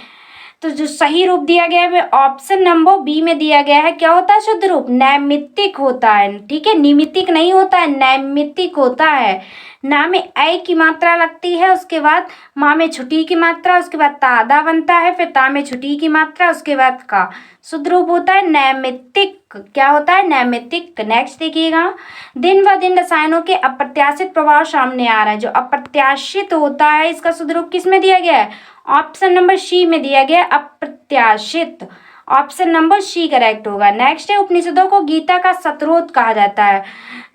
तो जो सही रूप दिया गया है वह ऑप्शन नंबर बी में दिया गया है। क्या होता है शुद्ध रूप? नैमित्तिक होता है। ठीक है, निमित्तिक नहीं होता है, नैमित्तिक होता है। ना में ऐ की मात्रा लगती है, उसके बाद माँ में छुटी की मात्रा, उसके बाद तादा बनता है, फिर ता में छुटी की मात्रा, उसके बाद का। शुद्ध रूप होता है नैमित्तिक। क्या होता है? नैमित्तिक। नेक्स्ट देखिएगा, दिन ब दिन रसायनों के अप्रत्याशित प्रभाव सामने आ रहा है। जो अप्रत्याशित होता है इसका शुद्ध रूप किस में दिया गया है? ऑप्शन नंबर सी में दिया गया, अप्रत्याशित। ऑप्शन नंबर सी करेक्ट होगा। नेक्स्ट है, उपनिषदों को गीता का सत्रोत कहा जाता है।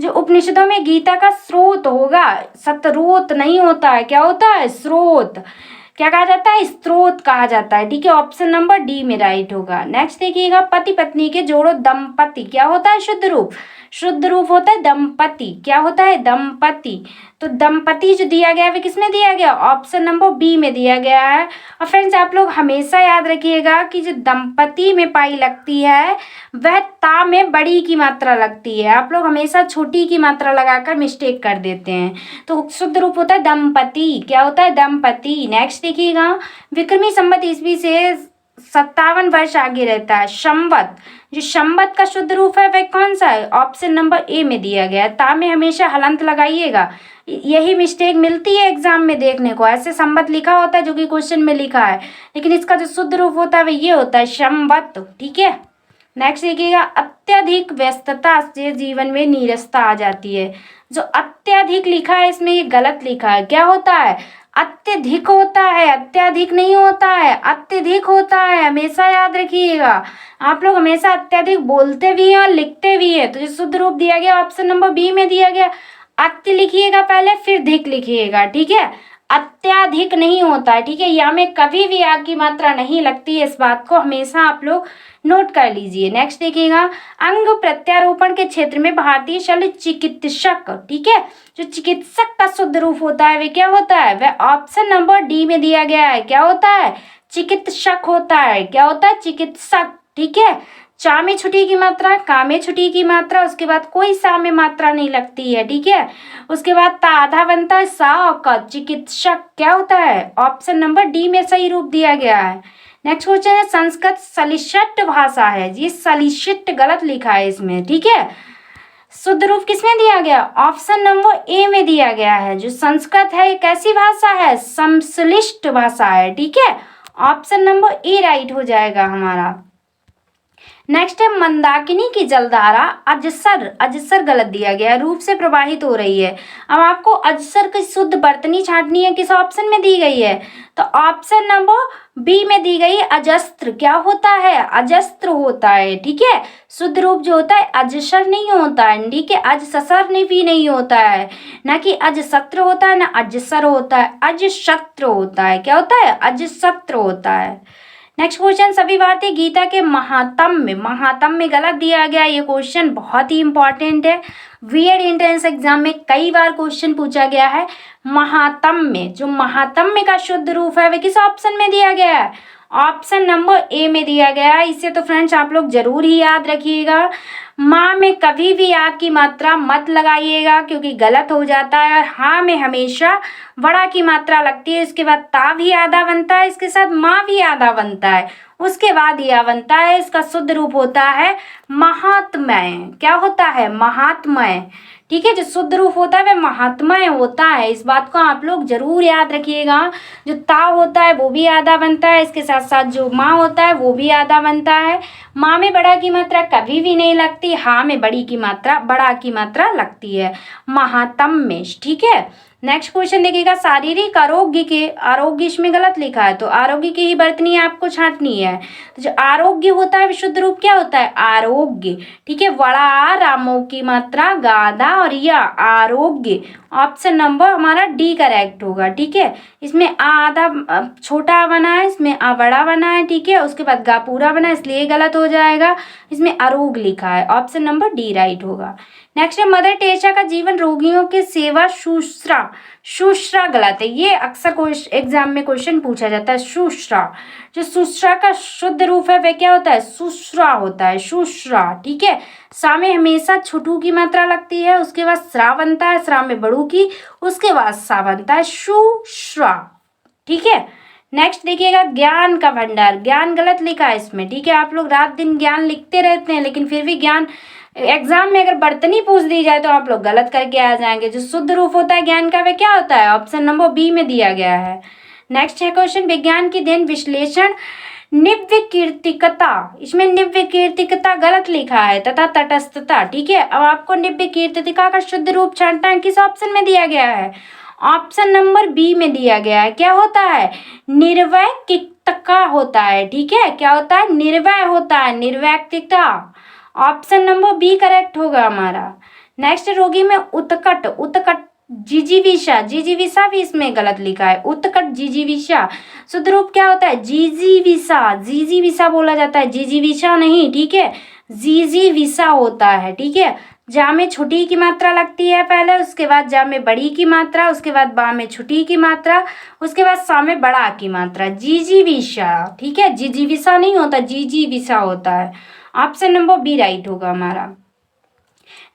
जो उपनिषदों में गीता का स्रोत होगा, सत्रोत नहीं होता है। क्या होता है? स्रोत। क्या कहा जाता है? स्रोत कहा जाता है। ठीक है, ऑप्शन नंबर डी में राइट होगा। नेक्स्ट देखिएगा, पति पत्नी के जोड़ो दंपति क्या होता है शुद्ध रूप? शुद्ध रूप होता है दंपति। क्या होता है? दंपति। तो दंपति जो दिया गया है वह किसमें दिया गया? ऑप्शन नंबर बी में दिया गया है। और फ्रेंड्स आप लोग हमेशा याद रखिएगा कि जो दंपति में पाई लगती है वह ता में बड़ी की मात्रा लगती है। आप लोग हमेशा छोटी की मात्रा लगाकर मिस्टेक कर देते हैं। तो शुद्ध रूप होता है दंपति। क्या होता है? दंपति। नेक्स्ट देखिएगा, विक्रमी संवत ईस्वी से 57 वर्ष आगे रहता है। संवत, जो संवत का शुद्ध रूप है वह कौन सा है? ऑप्शन नंबर ए में दिया गया है। ता में हमेशा हलंत लगाइएगा, यही मिस्टेक मिलती है एग्जाम में देखने को। ऐसे संवत लिखा होता है जो कि क्वेश्चन में लिखा है, लेकिन इसका जो शुद्ध रूप होता है वह ये होता है संवत। ठीक है, नेक्स्ट देखिएगा, अत्यधिक व्यस्तता से जीवन में नीरसता आ जाती है। जो अत्यधिक लिखा है इसमें ये गलत लिखा है। क्या होता है? अत्यधिक होता है, अत्यधिक नहीं होता है, अत्यधिक होता है। हमेशा याद रखिएगा, आप लोग हमेशा अत्यधिक बोलते भी हैं और लिखते भी हैं। तो जो शुद्ध रूप दिया गया ऑप्शन नंबर बी में दिया गया, अत्य लिखिएगा पहले फिर धिक लिखिएगा। ठीक है, अत्याधिक नहीं होता है। ठीक है, यहाँ में कभी भी आ की मात्रा नहीं लगती है, इस बात को हमेशा आप लोग नोट कर लीजिए। नेक्स्ट देखिएगा, अंग प्रत्यारोपण के क्षेत्र में भारतीय शल्य चिकित्सक। ठीक है, जो चिकित्सक का शुद्ध रूप होता है वे क्या होता है? वह ऑप्शन नंबर डी में दिया गया है। क्या होता है? चिकित्सक होता है। क्या होता है? चिकित्सक। ठीक है, चा में छुटी की मात्रा, का में छुटी की मात्रा, उसके बाद कोई सा में मात्रा नहीं लगती है। ठीक है, उसके बाद ता आधा बनता है, सा और क। चिकित्सक क्या होता है? ऑप्शन नंबर डी में सही रूप दिया गया है। नेक्स्ट क्वेश्चन है, संस्कृत सलिशिष्ट भाषा है। ये सलिशिष्ट गलत लिखा है इसमें। ठीक है, शुद्ध रूप किसमें दिया गया? ऑप्शन नंबर ए में दिया गया है। जो संस्कृत है एक ऐसी भाषा है, संश्लिष्ट भाषा है। ठीक है, ऑप्शन नंबर ए राइट हो जाएगा हमारा। नेक्स्ट है, मंदाकिनी की जलधारा अजसर, अजसर गलत दिया गया, रूप से प्रवाहित हो रही है। अब आपको अजसर की शुद्ध बर्तनी छांटनी है, किस ऑप्शन में दी गई है? तो ऑप्शन नंबर बी में दी गई अजस्त्र। क्या होता है? अजस्त्र होता है। ठीक है, शुद्ध रूप जो होता है अजसर नहीं होता है। ठीक है, अजसर भी नहीं होता है, ना कि अजसत्र होता है, ना अजसर होता है, अजशत्र होता है। क्या होता है? अजसत्र होता है। नेक्स्ट क्वेश्चन, सभी भारतीय गीता के महात्म्य गलत दिया गया। ये क्वेश्चन बहुत ही इंपॉर्टेंट है, बीएड एंट्रेंस एग्जाम में कई बार क्वेश्चन पूछा गया है। महात्म्य, जो महात्म्य का शुद्ध रूप है वह किस ऑप्शन में दिया गया है? ऑप्शन नंबर ए में दिया गया है। इसे तो फ्रेंड्स आप लोग जरूर ही याद रखिएगा। माँ में कभी भी आ की मात्रा मत लगाइएगा क्योंकि गलत हो जाता है, और हाँ में हमेशा बड़ा की मात्रा लगती है। इसके बाद ता भी आधा बनता है, इसके साथ माँ भी आधा बनता है, उसके बाद या बनता है। इसका शुद्ध रूप होता है महात्म्य। क्या होता है? महात्म्य। ठीक है। जो शुद्ध रूप होता है वह महात्मय होता है, इस बात को आप लोग जरूर याद रखिएगा। जो ता होता है वो भी आधा बनता है, इसके साथ साथ जो माँ होता है वो भी आधा बनता है। माँ में बड़ा की मात्रा कभी भी नहीं लगती, हाँ में बड़ा की मात्रा लगती है महात्म में। ठीक है। नेक्स्ट क्वेश्चन देखिएगा, शारीरिक आरोग्य इसमें गलत लिखा है, तो आरोग्य की ही बरतनी आपको छांटनी है। तो जो आरोग्य होता है विशुद्ध रूप क्या होता है? आरोग्य। ठीक है। वड़ा रामों की मात्रा गाधा और या आरोग्य। ऑप्शन नंबर हमारा डी करेक्ट होगा। ठीक है। इसमें आ आधा छोटा बना है, इसमें आ बड़ा बना है। ठीक है। उसके बाद गा पूरा बना है, इसलिए गलत हो जाएगा। इसमें आरोग्य लिखा है, ऑप्शन नंबर डी राइट होगा। नेक्स्ट है, मदर टेरेसा का जीवन रोगियों के सेवा शुश्रा। शुश्रा गलत है, ये अक्सर एग्जाम में क्वेश्चन पूछा जाता है। शुश्रा, जो शुश्रा का शुद्ध रूप है वह क्या होता है? शुश्रा होता है, शुश्रा। ठीक है। सा में हमेशा छोटू की मात्रा लगती है, उसके बाद श्रा बनता है, श्रा में बड़ू की, उसके बाद सा बनता है, शुश्रा। ठीक है। नेक्स्ट देखिएगा, ज्ञान का भंडार। ज्ञान गलत लिखा है इसमें। ठीक है। आप लोग रात दिन ज्ञान लिखते रहते हैं, लेकिन फिर भी ज्ञान एग्जाम में अगर बर्तनी पूछ दी जाए तो आप लोग गलत करके आ जाएंगे। जो शुद्ध रूप होता है ज्ञान का वह क्या होता है? ऑप्शन नंबर बी में दिया गया है। नेक्स्ट है क्वेश्चन, विज्ञान की देन विश्लेषण निव्य कीर्तिकता। इसमें निव्य कीर्तिकता गलत लिखा है तथा तटस्थता। ठीक है। अब आपको निव्य कीर्तिका का शुद्ध रूप छांटना है, किस ऑप्शन में दिया गया है? ऑप्शन नंबर बी में दिया गया है। क्या होता है? निर्वैक्तिकता होता है। ठीक है। क्या होता है? निर्वय होता है, निर्वैक्तिकता। ऑप्शन नंबर बी करेक्ट होगा हमारा। नेक्स्ट, रोगी में उत्कट जिजीविषा भी इसमें गलत लिखा है। उत्कट जिजीविषा शुद्ध रूप क्या होता है? जीजीविषा बोला जाता है, जिजीविषा नहीं। ठीक है। जिजीविषा होता है। ठीक है। जा में छोटी की मात्रा लगती है पहले, उसके बाद जा में बड़ी की मात्रा, उसके बाद बा में छोटी की मात्रा, उसके बाद सा में बड़ा की मात्रा, जिजीविषा। ठीक है। जिजीविषा नहीं होता, जिजीविषा होता है। ऑप्शन नंबर बी राइट होगा हमारा।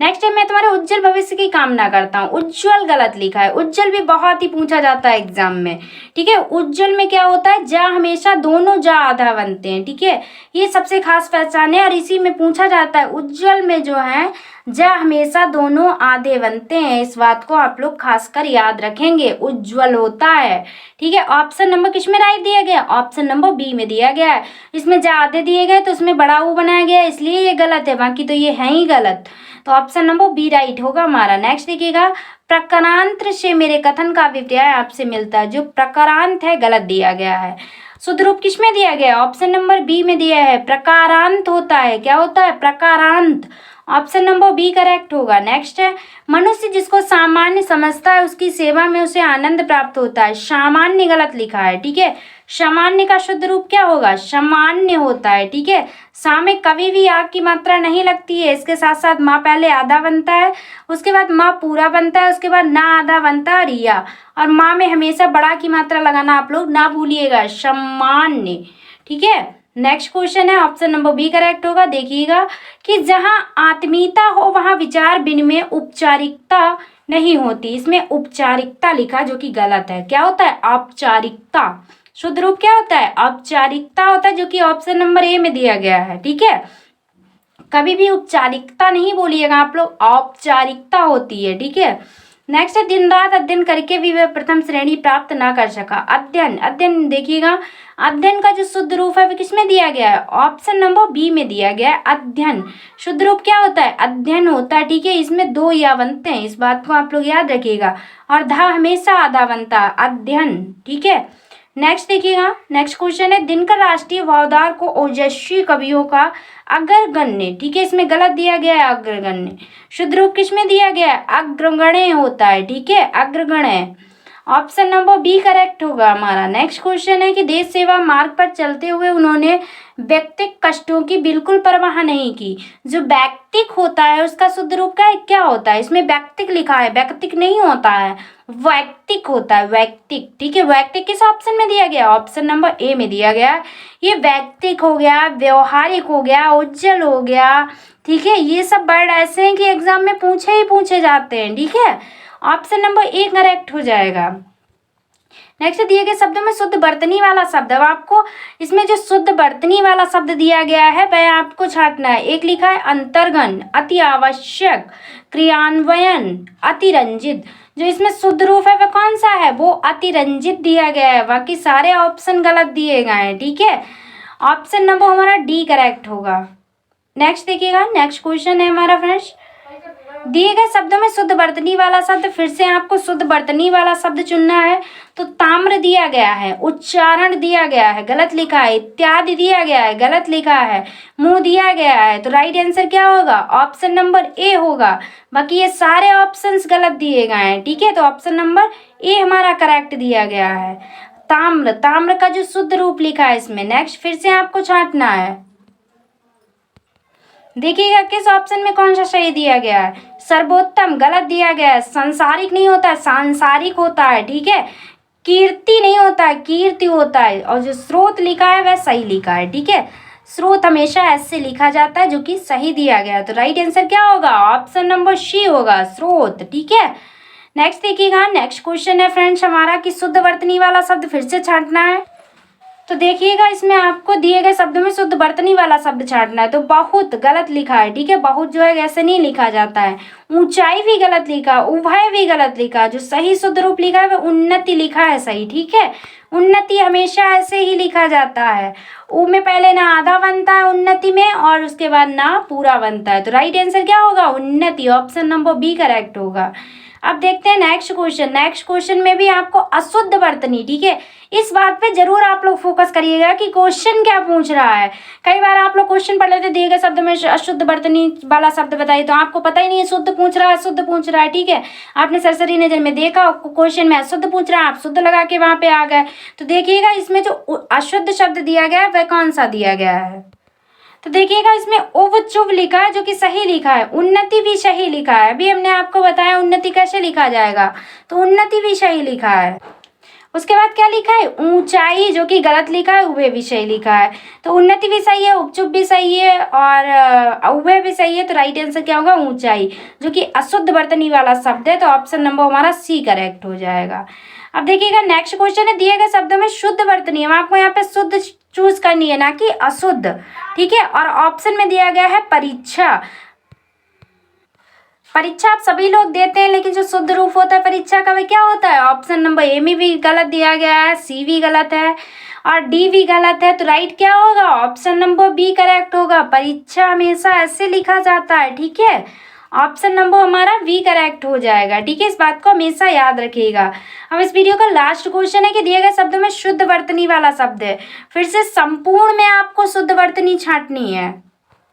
नेक्स्ट है, मैं तुम्हारे उज्जवल भविष्य की कामना करता हूँ। उज्जवल गलत लिखा है। उज्जवल भी बहुत ही पूछा जाता है एग्जाम में। ठीक है। उज्जवल में क्या होता है? जा हमेशा दोनों जा आधा बनते हैं। ठीक है। ये सबसे खास पहचान है और इसी में पूछा जाता है। उज्जवल में जो है जा हमेशा दोनों आधे बनते हैं, इस बात को आप लोग खासकर याद रखेंगे। उज्जवल होता है। ठीक है। ऑप्शन नंबर किस में राइट दिया गया? ऑप्शन नंबर बी में दिया गया है। इसमें जा आधे दिए गए तो उसमें बड़ा ऊ बनाया गया, इसलिए ये गलत है, बाकी तो ये है ही गलत। तो ऑप्शन नंबर बी राइट होगा हमारा। नेक्स्ट देखिएगा, प्रकारांत से मेरे कथन का अभिप्राय आपसे मिलता है। जो प्रकारांत है गलत दिया गया है। शुद्ध रूप किस में दिया गया है? ऑप्शन नंबर बी में दिया है। प्रकारांत होता है। क्या होता है? प्रकारांत। ऑप्शन नंबर बी करेक्ट होगा। नेक्स्ट है, मनुष्य जिसको सामान्य समझता है उसकी सेवा में उसे आनंद प्राप्त होता है। सामान्य गलत लिखा है। ठीक है। सामान्य का शुद्ध रूप क्या होगा? सामान्य होता है। ठीक है। सा में कभी भी आ की मात्रा नहीं लगती है, इसके साथ साथ माँ पहले आधा बनता है, उसके बाद माँ पूरा बनता है, उसके बाद ना आधा बनता है रिया, और माँ में हमेशा बड़ा की मात्रा लगाना आप लोग ना भूलिएगा, सामान्य। ठीक है। नेक्स्ट क्वेश्चन है, ऑप्शन नंबर बी करेक्ट होगा। देखिएगा कि जहां आत्मीयता हो वहां विचार विनिमय औपचारिकता नहीं होती। इसमें औपचारिकता लिखा जो कि गलत है। क्या होता है? औपचारिकता। शुद्ध रूप क्या होता है? औपचारिकता होता है, जो कि ऑप्शन नंबर ए में दिया गया है। ठीक है। कभी भी औपचारिकता नहीं बोलिएगा आप लोग, औपचारिकता होती है। ठीक है। नेक्स्ट है, दिन रात अध्ययन करके भी वह प्रथम श्रेणी प्राप्त ना कर सका। अध्ययन देखिएगा, अध्ययन का जो शुद्ध रूप है वह किसमें दिया गया है? ऑप्शन नंबर बी में दिया गया है। अध्ययन शुद्ध रूप क्या होता है? अध्ययन होता है। ठीक है। इसमें दो या बनते हैं, इस बात को आप लोग याद रखिएगा, और धा हमेशा आधा बनता है, अध्ययन। ठीक है। नेक्स्ट देखिएगा, नेक्स्ट क्वेश्चन है, दिनकर राष्ट्रीय भावधार को ओजस्वी कवियों का अग्रगण्य। ठीक है। इसमें गलत दिया गया है, अग्रगण्य। शुद्ध रूप किसमें दिया गया है? अग्रगण्य होता है। ठीक है। अग्रगण्य। ऑप्शन नंबर बी करेक्ट होगा हमारा। नेक्स्ट क्वेश्चन है कि देश सेवा मार्ग पर चलते हुए उन्होंने व्यक्तिक कष्टों की बिल्कुल परवाह नहीं की। जो व्यक्तिक होता है उसका शुद्ध रूप का क्या होता है? इसमें व्यक्तिक लिखा है, व्यक्तिक नहीं होता है, वैक्तिक होता है, वैक्तिक। ठीक है। वैक्तिक किस ऑप्शन में दिया गया? ऑप्शन नंबर ए में दिया गया। ये वैक्तिक हो गया, व्यवहारिक हो गया, उज्जवल हो गया। ठीक है। ये सब वर्ड ऐसे हैं कि एग्जाम में पूछे ही पूछे जाते हैं। ठीक है। ऑप्शन नंबर ए करेक्ट हो जाएगा। नेक्स्ट दिए गए शब्दों में शुद्ध वर्तनी वाला शब्द, अब आपको इसमें जो शुद्ध वर्तनी वाला शब्द दिया गया है वह आपको छांटना है। एक लिखा है अंतर्गन, अति आवश्यक, क्रियान्वयन, अतिरंजित। जो इसमें शुद्ध रूप है वह कौन सा है, वो अतिरंजित दिया गया है। बाकी सारे ऑप्शन गलत दिए गए हैं, ठीक है। ऑप्शन नंबर हमारा डी करेक्ट होगा। नेक्स्ट देखिएगा, नेक्स्ट क्वेश्चन है हमारा फ्रेंड्स, दिए गए शब्दों में शुद्ध वर्तनी वाला शब्द, फिर से आपको शुद्ध वर्तनी वाला शब्द चुनना है। तो ताम्र दिया गया है, उच्चारण दिया गया है, गलत लिखा है। इत्यादि दिया गया है, गलत लिखा है। मुंह दिया गया है, तो राइट आंसर क्या होगा, ऑप्शन नंबर ए होगा। बाकी ये सारे ऑप्शंस गलत दिए गए हैं, ठीक है। तो ऑप्शन नंबर ए हमारा करेक्ट दिया गया है। ताम्र, ताम्र का जो शुद्ध रूप लिखा है इसमें। नेक्स्ट फिर से आपको छांटना है, देखिएगा किस ऑप्शन में कौन सा सही दिया गया है। सर्वोत्तम गलत दिया गया है। सांसारिक नहीं होता है, सांसारिक होता है, ठीक है। कीर्ति नहीं होता है, कीर्ति होता है। और जो स्रोत लिखा है वह सही लिखा है, ठीक है। स्रोत हमेशा ऐसे लिखा जाता है, जो कि सही दिया गया है। तो राइट आंसर क्या होगा, ऑप्शन नंबर सी होगा, स्रोत, ठीक है। नेक्स्ट देखिएगा, नेक्स्ट क्वेश्चन है फ्रेंड्स हमारा कि शुद्ध वर्तनी वाला शब्द फिर से छांटना है। तो देखिएगा इसमें आपको दिए गए शब्दों में शुद्ध वर्तनी वाला शब्द छांटना है। तो बहुत गलत लिखा है, ठीक है। बहुत जो है ऐसे नहीं लिखा जाता है। ऊंचाई भी गलत लिखा, उभय भी गलत लिखा। जो सही शुद्ध रूप लिखा है वह उन्नति लिखा है, सही, ठीक है। उन्नति हमेशा ऐसे ही लिखा जाता है। ऊ में पहले ना आधा बनता है उन्नति में, और उसके बाद ना पूरा बनता है। तो राइट आंसर क्या होगा, उन्नति। ऑप्शन नंबर बी करेक्ट होगा। अब देखते हैं नेक्स्ट क्वेश्चन। नेक्स्ट क्वेश्चन में भी आपको अशुद्ध वर्तनी, ठीक है, इस बात पे जरूर आप लोग फोकस करिएगा कि क्वेश्चन क्या पूछ रहा है। कई बार आप लोग क्वेश्चन पढ़ लेते, दिए गए शब्द में अशुद्ध वर्तनी वाला शब्द बताइए, तो आपको पता ही नहीं है शुद्ध पूछ रहा है, शुद्ध पूछ रहा है, ठीक है। आपने सरसरी नजर में देखा क्वेश्चन में अशुद्ध पूछ रहा है, आप शुद्ध लगा के वहां पे आ गए। तो देखिएगा इसमें जो अशुद्ध शब्द दिया गया है वह कौन सा दिया गया है। तो देखिएगा इसमें उव चुभ लिखा है, जो कि सही लिखा है। उन्नति भी सही लिखा है, अभी हमने आपको बताया उन्नति कैसे लिखा जाएगा, तो उन्नति भी सही लिखा है। उसके बाद क्या लिखा है, ऊंचाई, जो कि गलत लिखा है। उभय भी सही लिखा है। तो उन्नति भी सही है, उपचुप भी सही है, और उभय भी सही है। तो राइट आंसर क्या होगा, ऊंचाई, जो कि अशुद्ध वर्तनी वाला शब्द है। तो ऑप्शन नंबर हमारा सी करेक्ट हो जाएगा। अब देखिएगा नेक्स्ट क्वेश्चन है, दिए गए शब्दों में शुद्ध वर्तनी, हम आपको यहाँ पे शुद्ध चूज करनी है, ना कि अशुद्ध, ठीक है। और ऑप्शन में दिया गया है परीक्षा। परीक्षा आप सभी लोग देते हैं, लेकिन जो शुद्ध रूप होता है परीक्षा का वह क्या होता है। ऑप्शन नंबर ए में भी गलत दिया गया है, सी भी गलत है, और डी भी गलत है। तो राइट क्या होगा, ऑप्शन नंबर बी करेक्ट होगा। परीक्षा हमेशा ऐसे लिखा जाता है, ठीक है। ऑप्शन नंबर हमारा वी करेक्ट हो जाएगा, ठीक है। इस बात को हमेशा याद रखिएगा। अब इस वीडियो का लास्ट क्वेश्चन है कि दिए गए शब्दों में शुद्ध वर्तनी वाला शब्द है, फिर से संपूर्ण में आपको शुद्ध वर्तनी छांटनी है।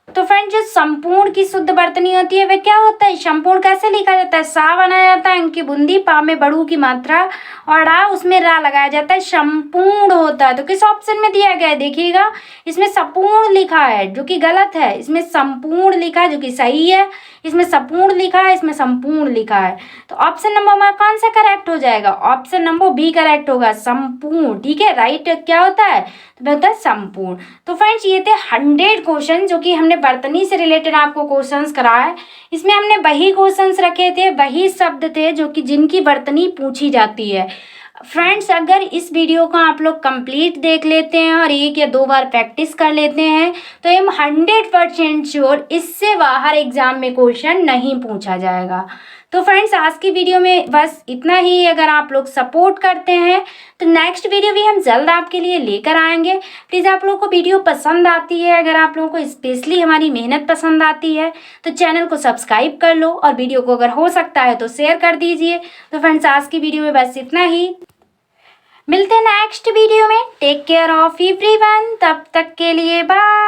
तो फ्रेंड जो संपूर्ण की शुद्ध वर्तनी होती है वह क्या होता है, संपूर्ण कैसे लिखा जाता है, सा बनाया जाता है, अंक की बूंदी, पा में बड़ू की मात्रा, और रा उसमें रा लगाया जाता है, संपूर्ण होता है। तो किस ऑप्शन में दिया गया है, देखिएगा इसमें संपूर्ण लिखा है, जो कि गलत है। इसमें संपूर्ण लिखा है, जो कि सही है। इसमें संपूर्ण लिखा है, इसमें संपूर्ण लिखा है। तो ऑप्शन नंबर हमारा कौन सा करेक्ट हो जाएगा, ऑप्शन नंबर बी करेक्ट होगा, संपूर्ण, ठीक है। राइट क्या होता है, तो होता है संपूर्ण। तो फ्रेंड्स ये थे 100 क्वेश्चन जो कि हमने वर्तनी से रिलेटेड आपको क्वेश्चंस कराए। इसमें हमने वही क्वेश्चंस रखे थे, वही शब्द थे जो कि जिनकी वर्तनी पूछी जाती है। फ्रेंड्स अगर इस वीडियो को आप लोग कंप्लीट देख लेते हैं और 1 या 2 बार प्रैक्टिस कर लेते हैं, तो हम 100% श्योर इससे बाहर एग्जाम में क्वेश्चन नहीं पूछा जाएगा। तो फ्रेंड्स आज की वीडियो में बस इतना ही। अगर आप लोग सपोर्ट करते हैं तो नेक्स्ट वीडियो भी हम जल्द आपके लिए लेकर आएंगे। प्लीज़ आप लोगों को वीडियो पसंद आती है, अगर आप लोगों को स्पेशली हमारी मेहनत पसंद आती है तो चैनल को सब्सक्राइब कर लो, और वीडियो को अगर हो सकता है तो शेयर कर दीजिए। तो फ्रेंड्स आज की वीडियो में बस इतना ही। मिलते हैं नेक्स्ट वीडियो में। टेक केयर ऑफ एवरीवन, तब तक के लिए बाय।